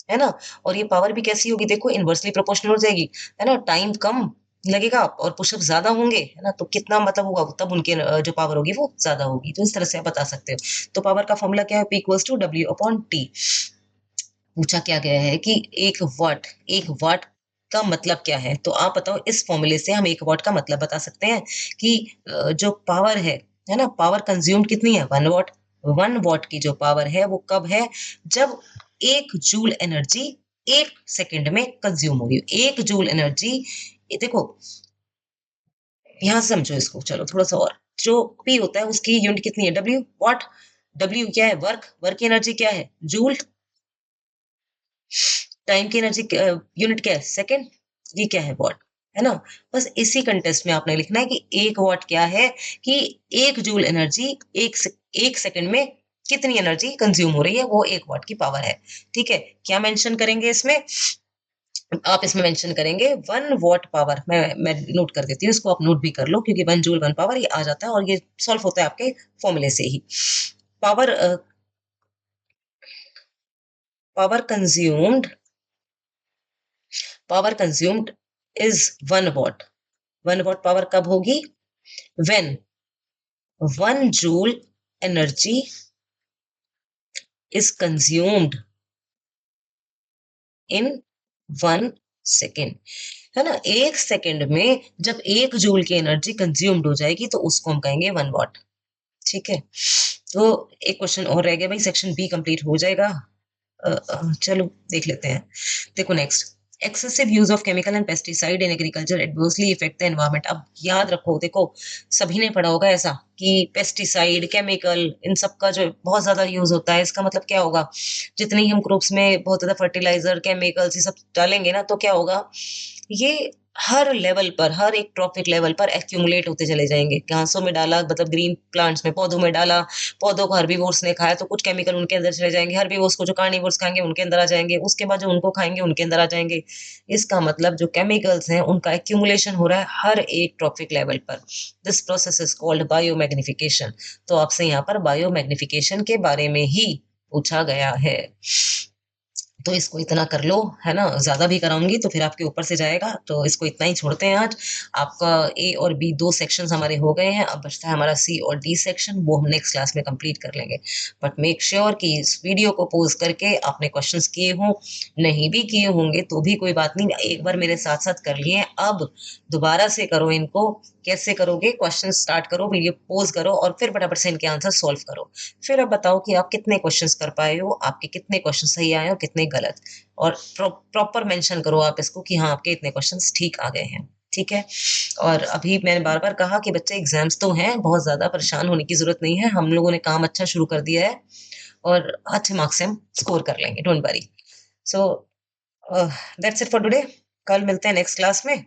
है ना? और ये पावर भी कैसी होगी देखो इनवर्सली प्रोपोर्शनल हो जाएगी, है ना? टाइम कम लगेगा और पुशअप ज़्यादा होंगे, है ना? तो कितना मतलब होगा तब उनके जो पावर होगी वो ज़्यादा होगी। तो इस तरह से आप बता सकते हो। तो पावर का फ़ॉर्मूला क्या है? P equals to W upon T। पूछा क्या गया है कि 1 वाट का मतलब क्या है? तो आप बताओ इस फ़ॉर्मूले से हम 1 वाट का मतलब बता सकते हैं कि जो पावर है ना? पावर कंज़्यूम्ड कितनी है? 1 वाट। 1 वाट की जो पावर है वो कब है? जब 1 जूल एनर्जी 1 सेकंड में कंज़्यूम हो रही हो। 1 जूल एनर्जी ये देखो यहाँ से समझो इसको चलो थोड़ा-सा और। जो P होता है उसकी यूनिट कितनी है? W what. W क्या है? वर्क की एनर्जी क्या है? जूल। टाइम की एनर्जी यूनिट क्या है? सेकंड। ये क्या है? वॉट। है ना? बस इसी कंटेस्ट में आपने लिखना है कि 1 वॉट क्या है कि 1 जूल एनर्जी 1 सेकंड में कितनी एनर्जी कंज्यूम हो रही है वो 1 वॉट की पावर है। ठीक है? क्या मेंशन करेंगे इसमें? आप इसमें मेंशन करेंगे 1 वॉट पावर। मैं नोट कर देती हूँ, इसको आप नोट भी कर लो क्योंकि 1 जूल 1 पावर ये आ जाता है और ये सॉल्व होता है आपके फॉर्मूले से ही। Power power consumed power consumed is 1 watt. 1 watt power कब होगी? When 1 joule energy is consumed in 1 second. है ना? 1 सेकेंड में जब 1 जूल की एनर्जी कंज्यूम्ड हो जाएगी तो उसको हम कहेंगे 1 वॉट। ठीक है? तो एक क्वेश्चन और रह गया भाई, सेक्शन बी कंप्लीट हो जाएगा। चलो देख लेते हैं। देखो next, excessive use of chemical and pesticide in agriculture adversely effect the environment. अब याद रखो देखो, सभी ने पढ़ा होगा ऐसा कि पेस्टिसाइड केमिकल इन सब का जो बहुत ज्यादा यूज होता है, इसका मतलब क्या होगा? जितनी हम क्रॉप्स में बहुत ज्यादा फर्टिलाइजर केमिकल्स ये सब डालेंगे ना तो क्या होगा, ये हर लेवल पर, हर एक ट्रॉफिक लेवल पर एक्यूमुलेट होते चले जाएंगे। घासों में डाला मतलब ग्रीन प्लांट्स में, पौधों में डाला, पौधों को हर्बीवोर्स ने खाया तो कुछ केमिकल उनके अंदर चले जाएंगे, हर्बीवोर्स को जो कार्निवोर्स खाएंगे उनके अंदर आ जाएंगे, उसके बाद जो उनको खाएंगे उनके अंदर आ जाएंगे। इसका मतलब जो केमिकल्स हैं उनका एक्यूमुलेशन हो रहा है हर एक ट्रॉफिक लेवल पर। This process is called biomagnification. तो आपसे यहाँ पर बायोमैग्निफिकेशन के बारे में ही पूछा गया है। तो इसको इतना कर लो, है ना? ज़्यादा भी कराऊँगी तो फिर आपके ऊपर से जाएगा, तो इसको इतना ही छोड़ते हैं आज। आपका ए और बी 2 सेक्शंस हमारे हो गए हैं, अब बचता है हमारा सी और डी सेक्शन, वो हम नेक्स्ट क्लास में कंप्लीट कर लेंगे। बट मेक श्योर कि इस वीडियो को पॉज़ करके आपने क्वेश्चंस किए हों, नहीं भी किए होंगे तो भी कोई बात नहीं, एक बार मेरे साथ-साथ कर लिए, अब दोबारा से करो इनको। कैसे करोगे? क्वेश्चन स्टार्ट करो, वीडियो पॉज़ करो और फिर फटाफट से इनके आंसर सॉल्व करो। फिर अब बताओ कि आप कितने क्वेश्चंस कर पाए हो, आपके कितने क्वेश्चन सही आए और कितने गलत, और प्रॉपर मेंशन करो आप इसको कि हाँ आपके इतने क्वेश्चंस ठीक आ गए हैं। ठीक है? और अभी मैंने बार बार कहा कि बच्चे एग्जाम्स तो हैं, बहुत ज्यादा परेशान होने की जरूरत नहीं है, हम लोगों ने काम अच्छा शुरू कर दिया है और अच्छे मार्क्स से हम स्कोर कर लेंगे, don't worry. So that's it for today. कल मिलते हैं नेक्स्ट क्लास में।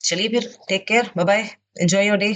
चलिए फिर, take care, bye bye, enjoy your day.